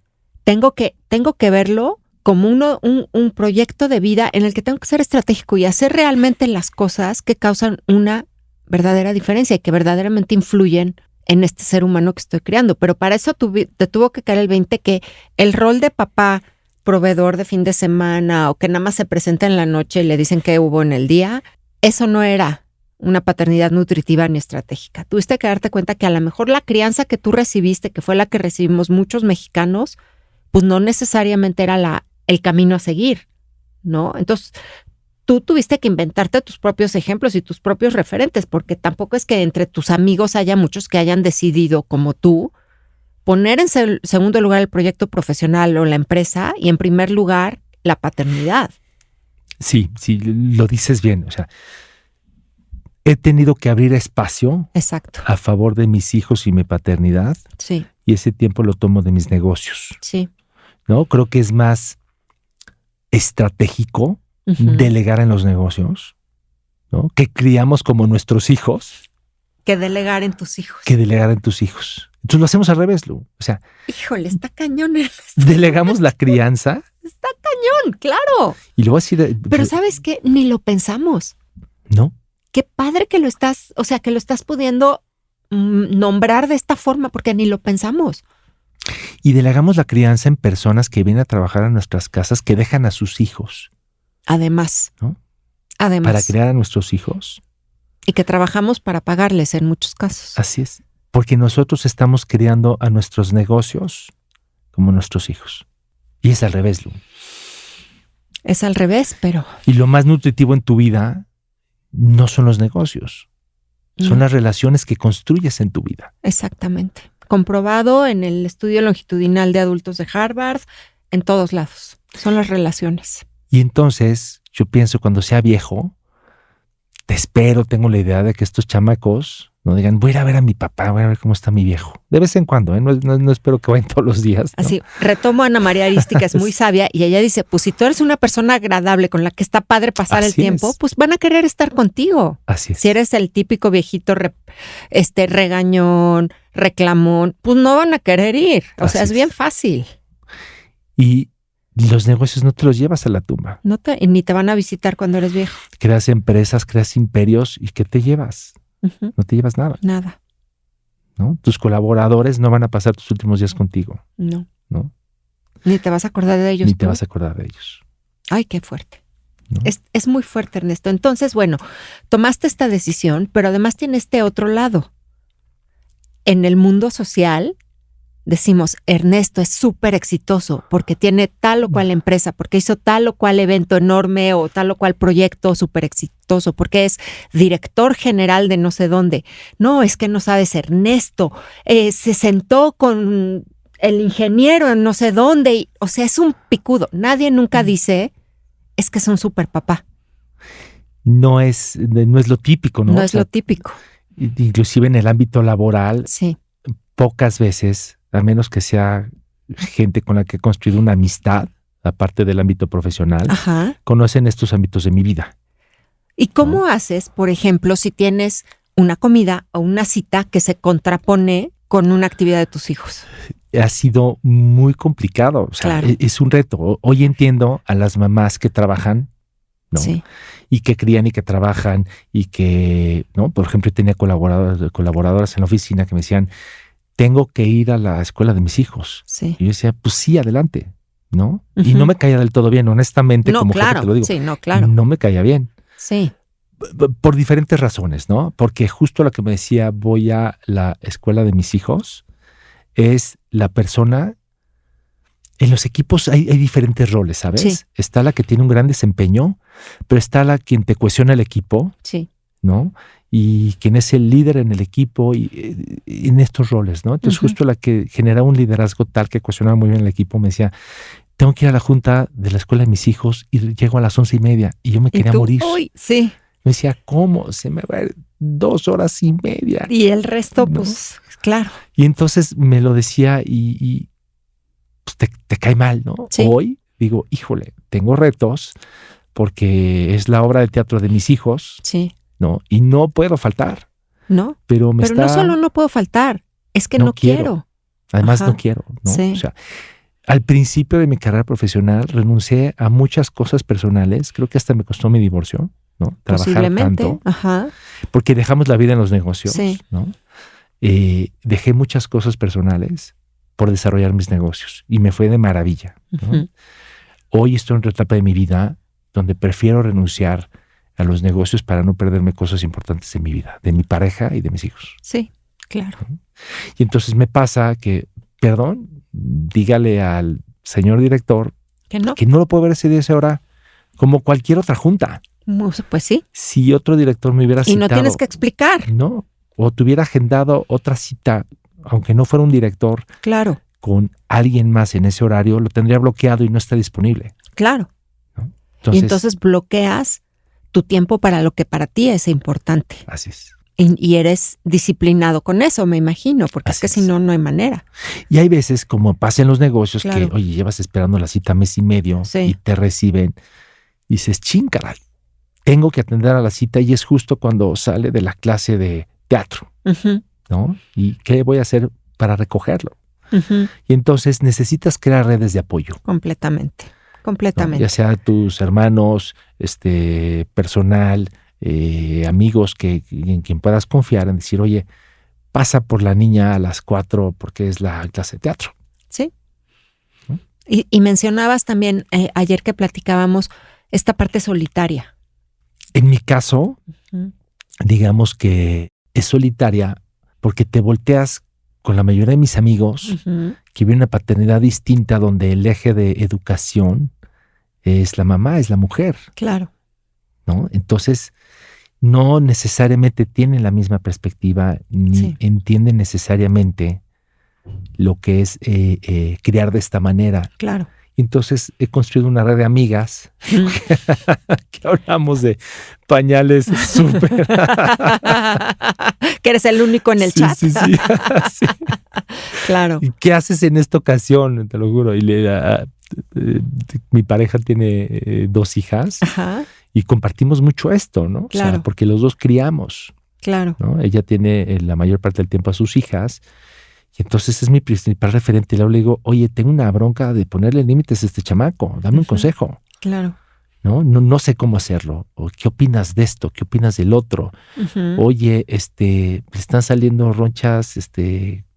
Tengo que verlo como un proyecto de vida en el que tengo que ser estratégico y hacer realmente las cosas que causan una verdadera diferencia y que verdaderamente influyen en este ser humano que estoy creando. Pero para eso te tuvo que caer el 20 que el rol de papá proveedor de fin de semana o que nada más se presenta en la noche y le dicen qué hubo en el día, eso no era una paternidad nutritiva ni estratégica. Tuviste que darte cuenta que a lo mejor la crianza que tú recibiste, que fue la que recibimos muchos mexicanos, pues no necesariamente era el camino a seguir, ¿no? Entonces, tú tuviste que inventarte tus propios ejemplos y tus propios referentes, porque tampoco es que entre tus amigos haya muchos que hayan decidido, como tú, poner en segundo lugar el proyecto profesional o la empresa y en primer lugar la paternidad. sí, lo dices bien. O sea, he tenido que abrir espacio Exacto. a favor de mis hijos y mi paternidad, Sí, y ese tiempo lo tomo de mis negocios, sí. ¿no? Creo que es más estratégico Ujú. delegar en los negocios, ¿no? Que criamos como nuestros hijos, Que delegar en tus hijos. que delegar en tus hijos. Entonces lo hacemos al revés, Lu. O sea, Híjole, está cañón. Ernesto. delegamos la crianza Está cañón, claro. y luego así Pero ¿sabes qué? Ni lo pensamos. ¿no? Qué padre que lo estás, o sea, que lo estás pudiendo nombrar de esta forma porque ni lo pensamos. Y delegamos la crianza en personas que vienen a trabajar a nuestras casas, que dejan a sus hijos, Además, ¿no? además. Para criar a nuestros hijos. Y que trabajamos para pagarles en muchos casos. Así es. Porque nosotros estamos criando a nuestros negocios como nuestros hijos. Y es al revés, Lu. Es al revés, pero Y lo más nutritivo en tu vida no son los negocios, son no. las relaciones que construyes en tu vida. Exactamente. Comprobado en el estudio longitudinal de adultos de Harvard, en todos lados. Son las relaciones. Y entonces yo pienso, cuando sea viejo, tengo la idea de que estos chamacos no digan, voy a ir a ver a mi papá, voy a ver cómo está mi viejo. De vez en cuando, ¿eh? No espero que vayan todos los días, ¿no? Así, retomo a Ana María Aristi, que es muy sabia, y ella dice, pues si tú eres una persona agradable con la que está padre pasar el Así tiempo, es. pues van a querer estar contigo. Así es. Si eres el típico viejito regañón, reclamón, pues no van a querer ir. O sea, Así es bien es. fácil. Y los negocios no te los llevas a la tumba. Ni te van a visitar cuando eres viejo. Creas empresas, creas imperios, ¿y qué te llevas? Ujú. No te llevas nada, Nada, ¿no? Tus colaboradores no van a pasar tus últimos días contigo, no. ¿no? Ni te vas a acordar de ellos. Ni te tú. vas a acordar de ellos, Ay, qué fuerte. ¿no? Es muy fuerte, Ernesto. Entonces, bueno, tomaste esta decisión, pero además tiene este otro lado. en el mundo social decimos, Ernesto es súper exitoso porque tiene tal o cual empresa, porque hizo tal o cual evento enorme o tal o cual proyecto súper exitoso, porque es director general de no sé dónde. No, es que no sabes, Ernesto se sentó con el ingeniero en no sé dónde. O sea, es un picudo. Nadie nunca dice, es que es un súper papá. No es lo típico, ¿no? No es lo típico. Inclusive en el ámbito laboral, Sí. pocas veces, a menos que sea gente con la que he construido una amistad, aparte del ámbito profesional, Ajá. conocen estos ámbitos de mi vida. ¿Y cómo haces, por ejemplo, si tienes una comida o una cita que se contrapone con una actividad de tus hijos? Ha sido muy complicado. O sea, Claro. es un reto. Hoy entiendo a las mamás que trabajan, ¿no? Sí. Y que crían y que trabajan y que, ¿no? Por ejemplo, yo tenía colaboradoras en la oficina que me decían, tengo que ir a la escuela de mis hijos. Sí. Y yo decía, pues sí, adelante, ¿no? Y Ujú. no me caía del todo bien, honestamente, No, como jefe claro. te lo digo. Sí, no, claro. No me caía bien. Sí. Por diferentes razones, ¿no? Porque justo lo que me decía, voy a la escuela de mis hijos, es la persona. En los equipos hay diferentes roles, ¿sabes? Sí. Está la que tiene un gran desempeño, pero está la quien te cohesiona el equipo, Sí. ¿no? Y quien es el líder en el equipo y en estos roles, ¿no? Entonces Ujú. justo la que genera un liderazgo tal que cohesionaba muy bien el equipo me decía, tengo que ir a la junta de la escuela de mis hijos y llego a las 11:30 y yo me ¿Y quería tú? morir. Uy, sí. Me decía, ¿cómo? Se me va a ir 2:30. Y el resto, No. pues, claro. Y entonces me lo decía y pues te cae mal, ¿no? Sí. Hoy digo, híjole, tengo retos porque es la obra de teatro de mis hijos, Sí. ¿no? Y no puedo faltar, ¿No? pero Pero no solo no puedo faltar, es que no quiero. Además Ajá. no quiero, ¿no? Sí. O sea, al principio de mi carrera profesional renuncié a muchas cosas personales, creo que hasta me costó mi divorcio, ¿no? Trabajar Posiblemente. tanto, Ajá. porque dejamos la vida en los negocios, Sí. ¿no? Dejé muchas cosas personales por desarrollar mis negocios y me fue de maravilla, ¿no? Ujú. Hoy estoy en otra etapa de mi vida donde prefiero renunciar a los negocios para no perderme cosas importantes de mi vida, de mi pareja y de mis hijos. Sí, claro. Y entonces me pasa que, perdón, dígale al señor director Que no. que no lo puedo ver ese día, esa hora, como cualquier otra junta. Pues sí. Si otro director me hubiera Y citado, no tienes que explicar. no, o tuviera agendado otra cita, aunque no fuera un director, Claro, con alguien más en ese horario, lo tendría bloqueado y no está disponible. claro. Y entonces bloqueas tu tiempo para lo que para ti es importante. Así es. Y eres disciplinado con eso, me imagino, porque es Así que es. si no, no hay manera. Y hay veces, como pasa en los negocios, Claro. que, oye, llevas esperando la cita mes y medio Sí. y te reciben. Y dices, chin, caray, tengo que atender a la cita y es justo cuando sale de la clase de teatro, Ujú, ¿no? ¿Y qué voy a hacer para recogerlo? ujú. Y entonces necesitas crear redes de apoyo, Completamente, ¿no? completamente. Ya sea tus hermanos, personal, amigos en quien puedas confiar en decir, oye, pasa por la niña a las 4 porque es la clase de teatro. Sí. ¿No? Y mencionabas también ayer que platicábamos esta parte solitaria. En mi caso, Ujú. digamos que es solitaria porque te volteas con la mayoría de mis amigos Ujú. que viven una paternidad distinta donde el eje de educación es la mamá, es la mujer, Claro. ¿no? Entonces, no necesariamente tienen la misma perspectiva ni Sí. entienden necesariamente lo que es criar de esta manera. Claro. Entonces, he construido una red de amigas Ujú. que hablamos de pañales súper. Que eres el único en el Sí, chat. sí, sí. Sí. Claro. ¿Y qué haces en esta ocasión? Te lo juro. Y mi pareja tiene 2 hijas Ajá. y compartimos mucho esto, ¿no? O sea, Claro. porque los dos criamos, Claro. ¿no? Ella tiene la mayor parte del tiempo a sus hijas y entonces es mi principal referente. Y luego le digo, oye, tengo una bronca de ponerle límites a este chamaco. Dame un Ujú. consejo, Claro. ¿no? No sé cómo hacerlo. O, ¿qué opinas de esto? ¿Qué opinas del otro? Ujú. Oye, le están saliendo ronchas,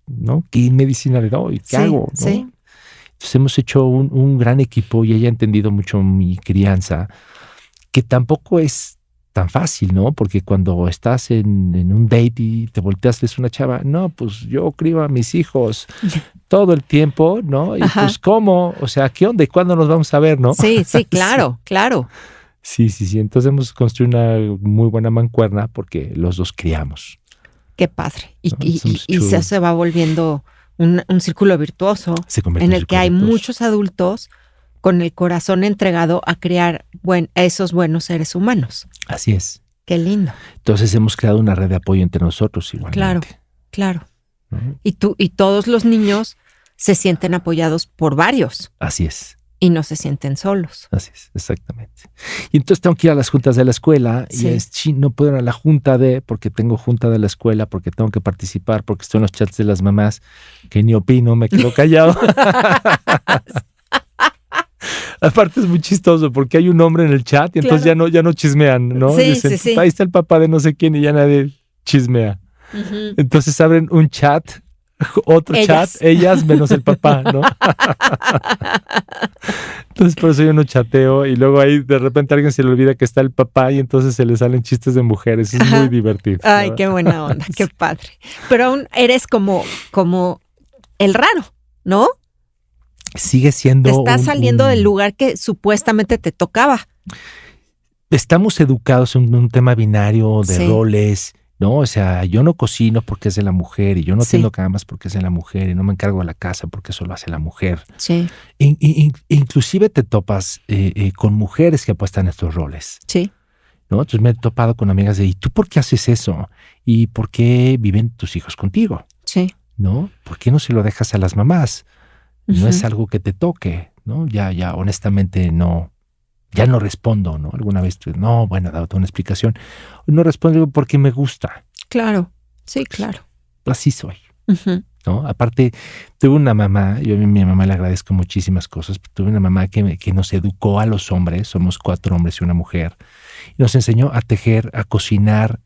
¿no? ¿Qué medicina le doy? ¿Qué Sí, hago? ¿no? sí. Entonces hemos hecho un gran equipo y ella ha entendido mucho mi crianza, que tampoco es tan fácil, ¿no? Porque cuando estás en un date y te volteas, es una chava, no, pues yo crío a mis hijos todo el tiempo, ¿no? Y Ajá. pues ¿cómo? O sea, ¿qué onda? ¿Y cuándo nos vamos a ver, no? Sí, sí, claro, claro. Sí. Entonces hemos construido una muy buena mancuerna porque los dos criamos. Qué padre. Y, No, y- somos y- y chulos. se va volviendo un círculo virtuoso Se convierte en en el que hay círculo virtuoso. muchos adultos con el corazón entregado a criar a esos buenos seres humanos. Así es. Qué lindo. Entonces hemos creado una red de apoyo entre nosotros igualmente. Claro, claro. ¿No? Y todos los niños se sienten apoyados por varios Así es. y no se sienten solos. Así es, exactamente. Y entonces tengo que ir a las juntas de la escuela Sí. y no puedo ir a la junta porque tengo junta de la escuela, porque tengo que participar, porque estoy en los chats de las mamás, que ni opino, me quedo callado. Aparte es muy chistoso porque hay un hombre en el chat y entonces ya no chismean, ¿no? Sí, Dicen, sí. ahí está el papá de no sé quién y ya nadie chismea. Ujú. Entonces abren un chat, otro Ellas. chat, ellas menos el papá, ¿no? Entonces por eso yo no chateo y luego ahí de repente a alguien se le olvida que está el papá y entonces se le salen chistes de mujeres. Es Ajá. muy divertido. Ay, ¿no? qué buena onda, qué padre. Pero aún eres como el raro, ¿no? Sigue siendo Te estás saliendo del lugar que supuestamente te tocaba. Estamos educados en un tema binario de Sí. roles, ¿no? O sea, yo no cocino porque es de la mujer y yo no Sí. tiendo camas porque es de la mujer y no me encargo de la casa porque eso lo hace la mujer. Sí, Inclusive te topas con mujeres que apuestan estos roles, sí, ¿no? Entonces me he topado con amigas de, ¿y tú por qué haces eso? ¿Y por qué viven tus hijos contigo? sí. ¿No? ¿Por qué no se lo dejas a las mamás? No Ujú. es algo que te toque, ¿no? Ya, honestamente no, ya no respondo, ¿no? Alguna vez, no, bueno, dado una explicación. No respondo porque me gusta, Claro, sí, claro. así soy, Ujú. ¿no? Aparte, tuve una mamá, yo a mi mamá le agradezco muchísimas cosas, tuve una mamá que nos educó a los hombres, somos 4 hombres y una mujer, y nos enseñó a tejer, a cocinar,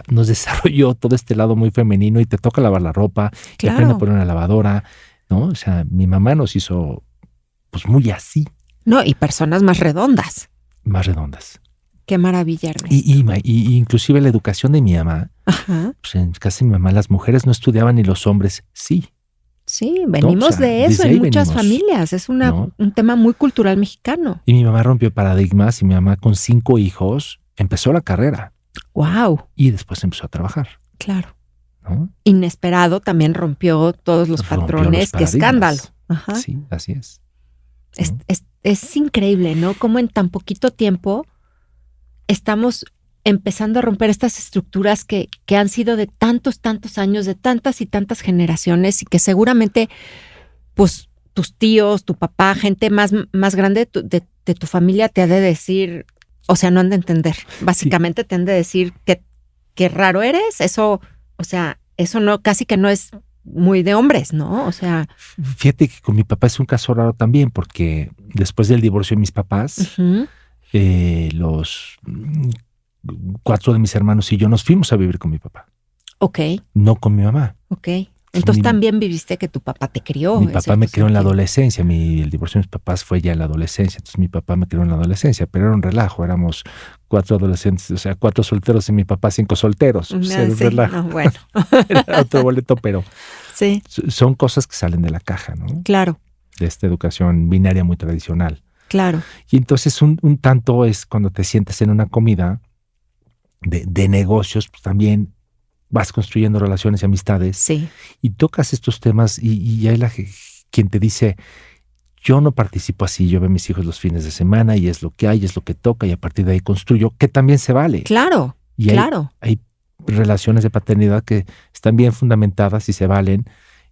nos desarrolló todo este lado muy femenino y te toca lavar la ropa, y Claro. aprende a poner una lavadora, ¿no? O sea, mi mamá nos hizo pues muy así, No, y personas más redondas. más redondas. Qué maravilla, Ernesto. Y inclusive la educación de mi mamá, Ajá. pues en casa de mi mamá las mujeres no estudiaban y los hombres sí. Sí, venimos o sea, de eso desde en ahí muchas venimos, familias. Es ¿no? un tema muy cultural mexicano. Y mi mamá rompió paradigmas y mi mamá con 5 hijos empezó la carrera Wow, y después empezó a trabajar, claro. ¿no? Inesperado también rompió todos los Rompió patrones. los Qué escándalo. paradigmas. Ajá. Sí, así es. Es increíble, ¿no? Cómo en tan poquito tiempo estamos empezando a romper estas estructuras que han sido de tantos años, de tantas y tantas generaciones y que seguramente, pues, tus tíos, tu papá, gente más grande de tu familia te ha de decir, o sea, no han de entender. Básicamente te han de decir que raro eres. Eso, o sea, eso no, casi que no es muy de hombres, ¿no? O sea, Fíjate que con mi papá es un caso raro también porque después del divorcio de mis papás, ujú, los 4 de mis hermanos y yo nos fuimos a vivir con mi papá, ok. no con mi mamá. Ok. Entonces Mi- también viviste que tu papá te crió. Mi en papá me cierto crió en la sentido. adolescencia. El divorcio de mis papás fue ya en la adolescencia. Entonces mi papá me crió en la adolescencia, pero era un relajo. Éramos 4 adolescentes, o sea, 4 solteros y mi papá 5 solteros. O sea, era un Sí, relajo. no, bueno, Era otro boleto, pero sí, son cosas que salen de la caja, ¿no? claro, De esta educación binaria muy tradicional. claro. Y entonces un tanto es cuando te sientes en una comida de negocios, pues también vas construyendo relaciones y amistades Sí, y tocas estos temas y hay quien te dice, yo no participo así, yo veo a mis hijos los fines de semana y es lo que hay, es lo que toca y a partir de ahí construyo, que también se vale. claro, Y hay- claro. hay relaciones de paternidad que están bien fundamentadas y se valen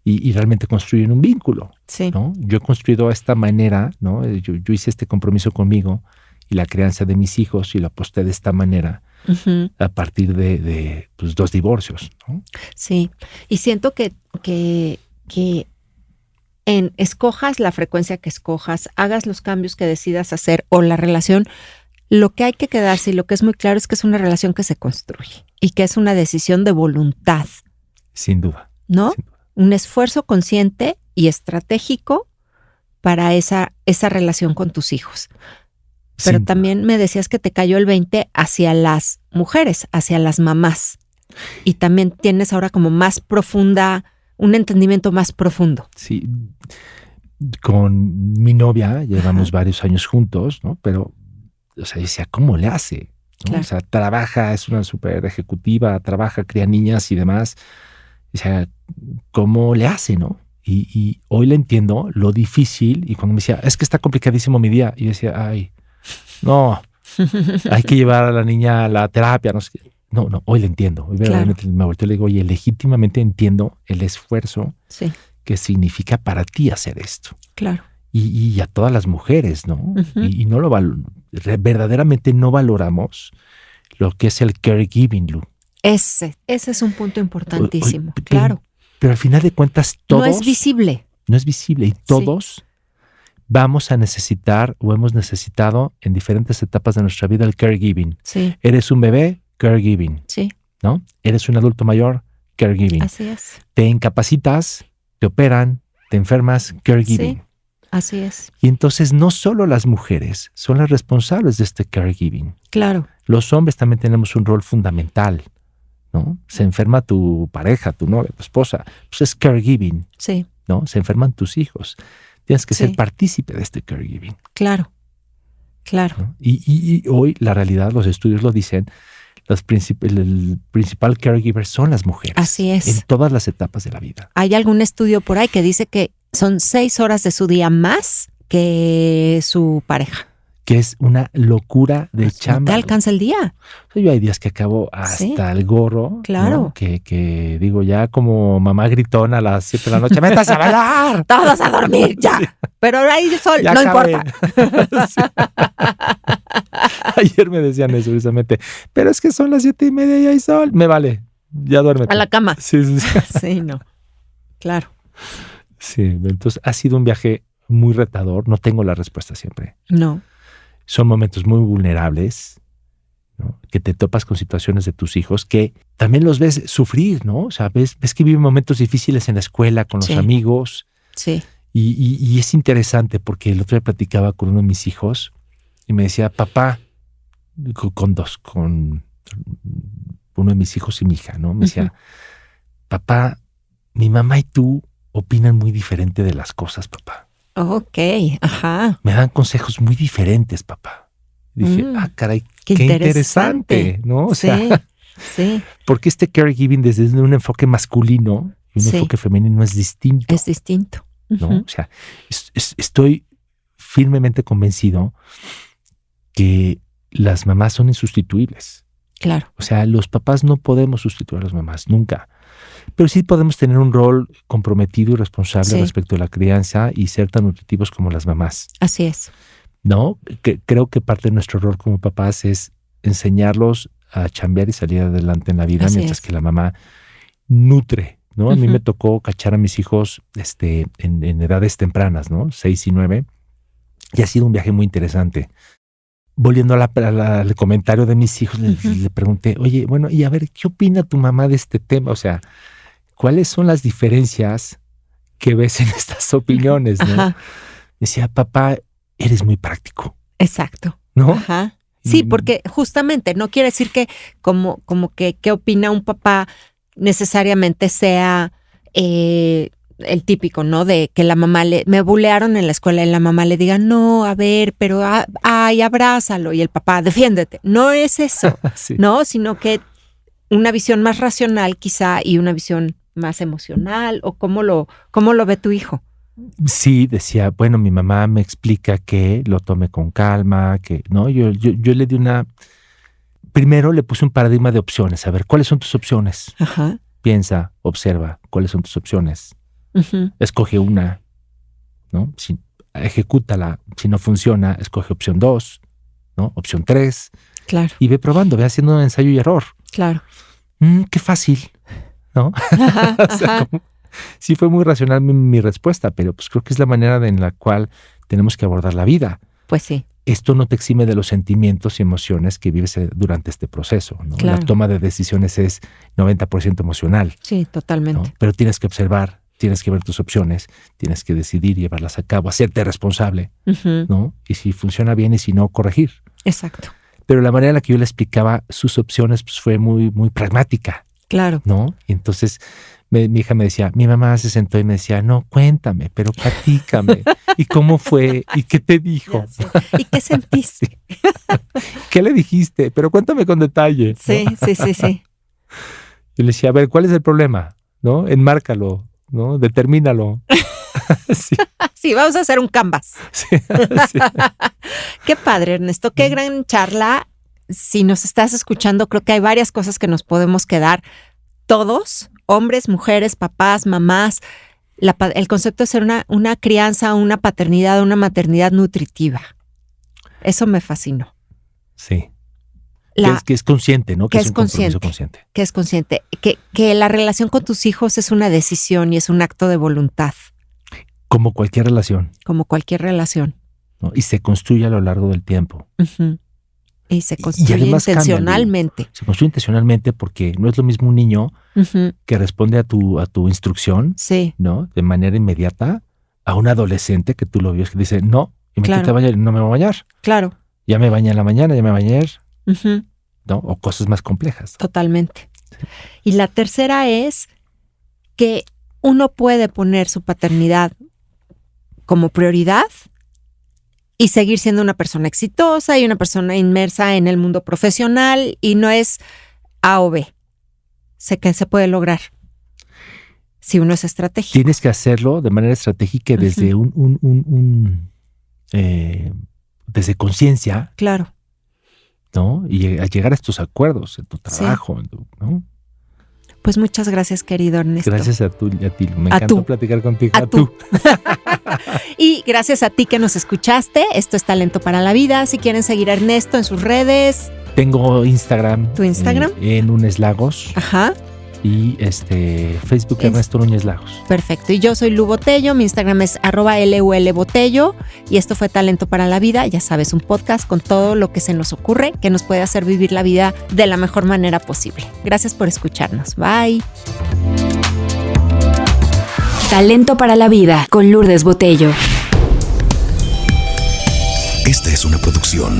y realmente construyen un vínculo, Sí, ¿no? Yo he construido de esta manera, ¿no? Yo hice este compromiso conmigo y la crianza de mis hijos y lo aposté de esta manera ujú, a partir de pues, 2 divorcios, ¿no? sí. Y siento que escojas la frecuencia que escojas, hagas los cambios que decidas hacer o la relación, lo que hay que quedarse y lo que es muy claro es que es una relación que se construye y que es una decisión de voluntad, Sin duda. ¿no? Sin duda. Un esfuerzo consciente y estratégico para esa relación con tus hijos. Pero Sin también me decías que te cayó el 20 hacia las mujeres, hacia las mamás. Y también tienes ahora como más profunda, un entendimiento más profundo. Sí, con mi novia llevamos varios años juntos, ¿no? Pero, o sea, yo decía, ¿cómo le hace? ¿No? Claro. O sea, trabaja, es una súper ejecutiva, trabaja, cría niñas y demás. O sea, ¿cómo le hace, no? Y hoy le entiendo lo difícil. Y cuando me decía, es que está complicadísimo mi día. Y yo decía, ay, no, hay que llevar a la niña a la terapia. No sé qué. No, hoy le entiendo. Hoy verdaderamente me volteo y le digo, oye, legítimamente entiendo el esfuerzo Sí, que significa para ti hacer esto. claro. Y a todas las mujeres, ¿no? Y no verdaderamente no valoramos lo que es el caregiving, Lu. Ese es un punto importantísimo, Oye, claro. Pero al final de cuentas todos... No es visible. No es visible y todos vamos a necesitar o hemos necesitado en diferentes etapas de nuestra vida el caregiving. Sí, Eres un bebé, caregiving, sí, ¿no? Eres un adulto mayor, caregiving. así es. Te incapacitas, te operan, te enfermas, caregiving. Sí, así es. Y entonces no solo las mujeres son las responsables de este caregiving. Claro, Los hombres también tenemos un rol fundamental, ¿no? Se enferma tu pareja, tu novia, tu esposa. Pues es caregiving, sí, ¿no? Se enferman tus hijos. Tienes que Sí. ser partícipe de este caregiving, claro, claro. ¿no? Y hoy la realidad, los estudios lo dicen, el principal caregiver son las mujeres. Así es. En todas las etapas de la vida. Hay algún estudio por ahí que dice que son 6 horas de su día más que su pareja. Que es una locura de No chamba. te alcanza el día. Yo hay días que acabo hasta Sí. el gorro. Claro. ¿no? Que digo, ya como mamá gritona a las 7 de la noche, ¡métase a bailar! Todos a dormir, ya. Pero ahora hay sol, Ya no acabé. importa. Sí. Ayer me decían eso precisamente. Pero es que son las 7:30 y hay sol. Me vale, ya duérmete. A la cama. Sí. Sí, no. Claro. Sí, entonces ha sido un viaje muy retador. No tengo la respuesta siempre. No. Son momentos muy vulnerables, ¿no? Que te topas con situaciones de tus hijos que también los ves sufrir, ¿no? O sea, ves que viven momentos difíciles en la escuela, con los Sí. amigos. Sí. Y es interesante porque el otro día platicaba con uno de mis hijos y me decía, papá, con uno de mis hijos y mi hija, ¿no? Me decía, papá, mi mamá y tú opinan muy diferente de las cosas, papá. Ok, ajá. Me dan consejos muy diferentes, papá. Dije, caray, qué interesante, ¿no? O sea, sí, porque este caregiving desde un enfoque masculino y un Sí. enfoque femenino es distinto, es distinto. ¿no? Ujú. O sea, estoy firmemente convencido que las mamás son insustituibles. Claro, O sea, los papás no podemos sustituir a las mamás, nunca. Pero sí podemos tener un rol comprometido y responsable Sí. respecto a la crianza y ser tan nutritivos como las mamás, así es. ¿no? Creo que parte de nuestro rol como papás es enseñarlos a chambear y salir adelante en la vida, Así mientras es. que la mamá nutre, ¿no? A mí Ujú. me tocó cachar a mis hijos en edades tempranas, ¿no? 6 y 9. Y ha sido un viaje muy interesante. Volviendo al comentario de mis hijos, le pregunté, oye, bueno, y a ver, ¿qué opina tu mamá de este tema? O sea, ¿cuáles son las diferencias que ves en estas opiniones, no? Ajá, Decía, papá, eres muy práctico, exacto. ¿no? Ajá. Sí, Mm. porque justamente no quiere decir que como que qué opina un papá necesariamente sea el típico, ¿no? De que la mamá me bulearon en la escuela y la mamá le diga, no, a ver, pero ay, abrázalo. Y el papá, defiéndete. No es eso, Sí. ¿no? Sino que una visión más racional quizá y una visión más emocional o cómo lo ve tu hijo. Sí, decía, bueno, mi mamá me explica que lo tome con calma, que, ¿no? Yo le di primero le puse un paradigma de opciones. A ver, ¿cuáles son tus opciones? Ajá. Piensa, observa, ¿cuáles son tus opciones? Ujú. Escoge una, ¿no? Ejecútala. Si no funciona, escoge opción 2, ¿no? Opción 3. Claro, Y ve probando, ve haciendo ensayo y error. claro. Qué fácil, ¿no? Ajá, O sea, ajá. sí fue muy racional mi respuesta, pero pues creo que es la manera en la cual tenemos que abordar la vida. Pues sí, Esto no te exime de los sentimientos y emociones que vives durante este proceso, ¿no? Claro. La toma de decisiones es 90% emocional, sí, ¿no? totalmente. Pero tienes que observar, tienes que ver tus opciones, tienes que decidir, llevarlas a cabo, hacerte responsable, ¿no? Y si funciona bien y si no, corregir. Exacto. Pero la manera en la que yo le explicaba sus opciones pues, fue muy, muy pragmática, Claro. ¿no? Y entonces mi hija me decía, mi mamá se sentó y me decía, no, cuéntame, pero platícame. ¿Y cómo fue? ¿Y qué te dijo? Ya sé. ¿Y qué sentiste? ¿Qué le dijiste? Pero cuéntame con detalle. Sí, ¿no? sí. Yo le decía, a ver, ¿cuál es el problema? ¿No? Enmárcalo, ¿no? Determínalo. Sí, Sí, vamos a hacer un canvas. sí, sí. Qué padre, Ernesto. Qué gran charla. Si nos estás escuchando, creo que hay varias cosas que nos podemos quedar todos, hombres, mujeres, papás, mamás. El concepto de ser una crianza, una paternidad, una maternidad nutritiva. Eso me fascinó. Sí. Que es consciente, ¿no? Que es un compromiso consciente. Que es consciente. Que la relación con tus hijos es una decisión y es un acto de voluntad, Como cualquier relación, como cualquier relación. ¿no? Y se construye a lo largo del tiempo. Ujú. Y se construye además cambia, intencionalmente. Se construye intencionalmente porque no es lo mismo un niño Ujú. que responde a tu instrucción, Sí, ¿no? De manera inmediata, a un adolescente que tú lo vio que dice, no, y me Claro. te bañar, no me voy a bañar. claro. Ya me bañé en la mañana, ya me bañé ayer, Ujú. ¿no? O cosas más complejas. Totalmente. Y la tercera es que uno puede poner su paternidad como prioridad y seguir siendo una persona exitosa y una persona inmersa en el mundo profesional y no es A o B. Sé que se puede lograr si uno es estratégico. Tienes que hacerlo de manera estratégica y desde desde conciencia, Claro. ¿no? Y a llegar a estos acuerdos en tu trabajo, ¿no? Pues muchas gracias, querido Ernesto. Gracias a ti. Me A encanta tú. platicar contigo. A tú. Y gracias a ti que nos escuchaste. Esto es Talento para la Vida. Si quieren seguir a Ernesto en sus redes. Tengo Instagram. ¿Tu Instagram? En Núñez Lagos. Ajá. Y Facebook Ernesto Núñez Lagos. Perfecto. Y yo soy Lu Botello. Mi Instagram es @LULBotello. Y esto fue Talento para la Vida. Ya sabes, un podcast con todo lo que se nos ocurre que nos puede hacer vivir la vida de la mejor manera posible. Gracias por escucharnos. Bye. Talento para la Vida con Lourdes Botello. Esta es una producción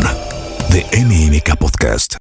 de NMK Podcast.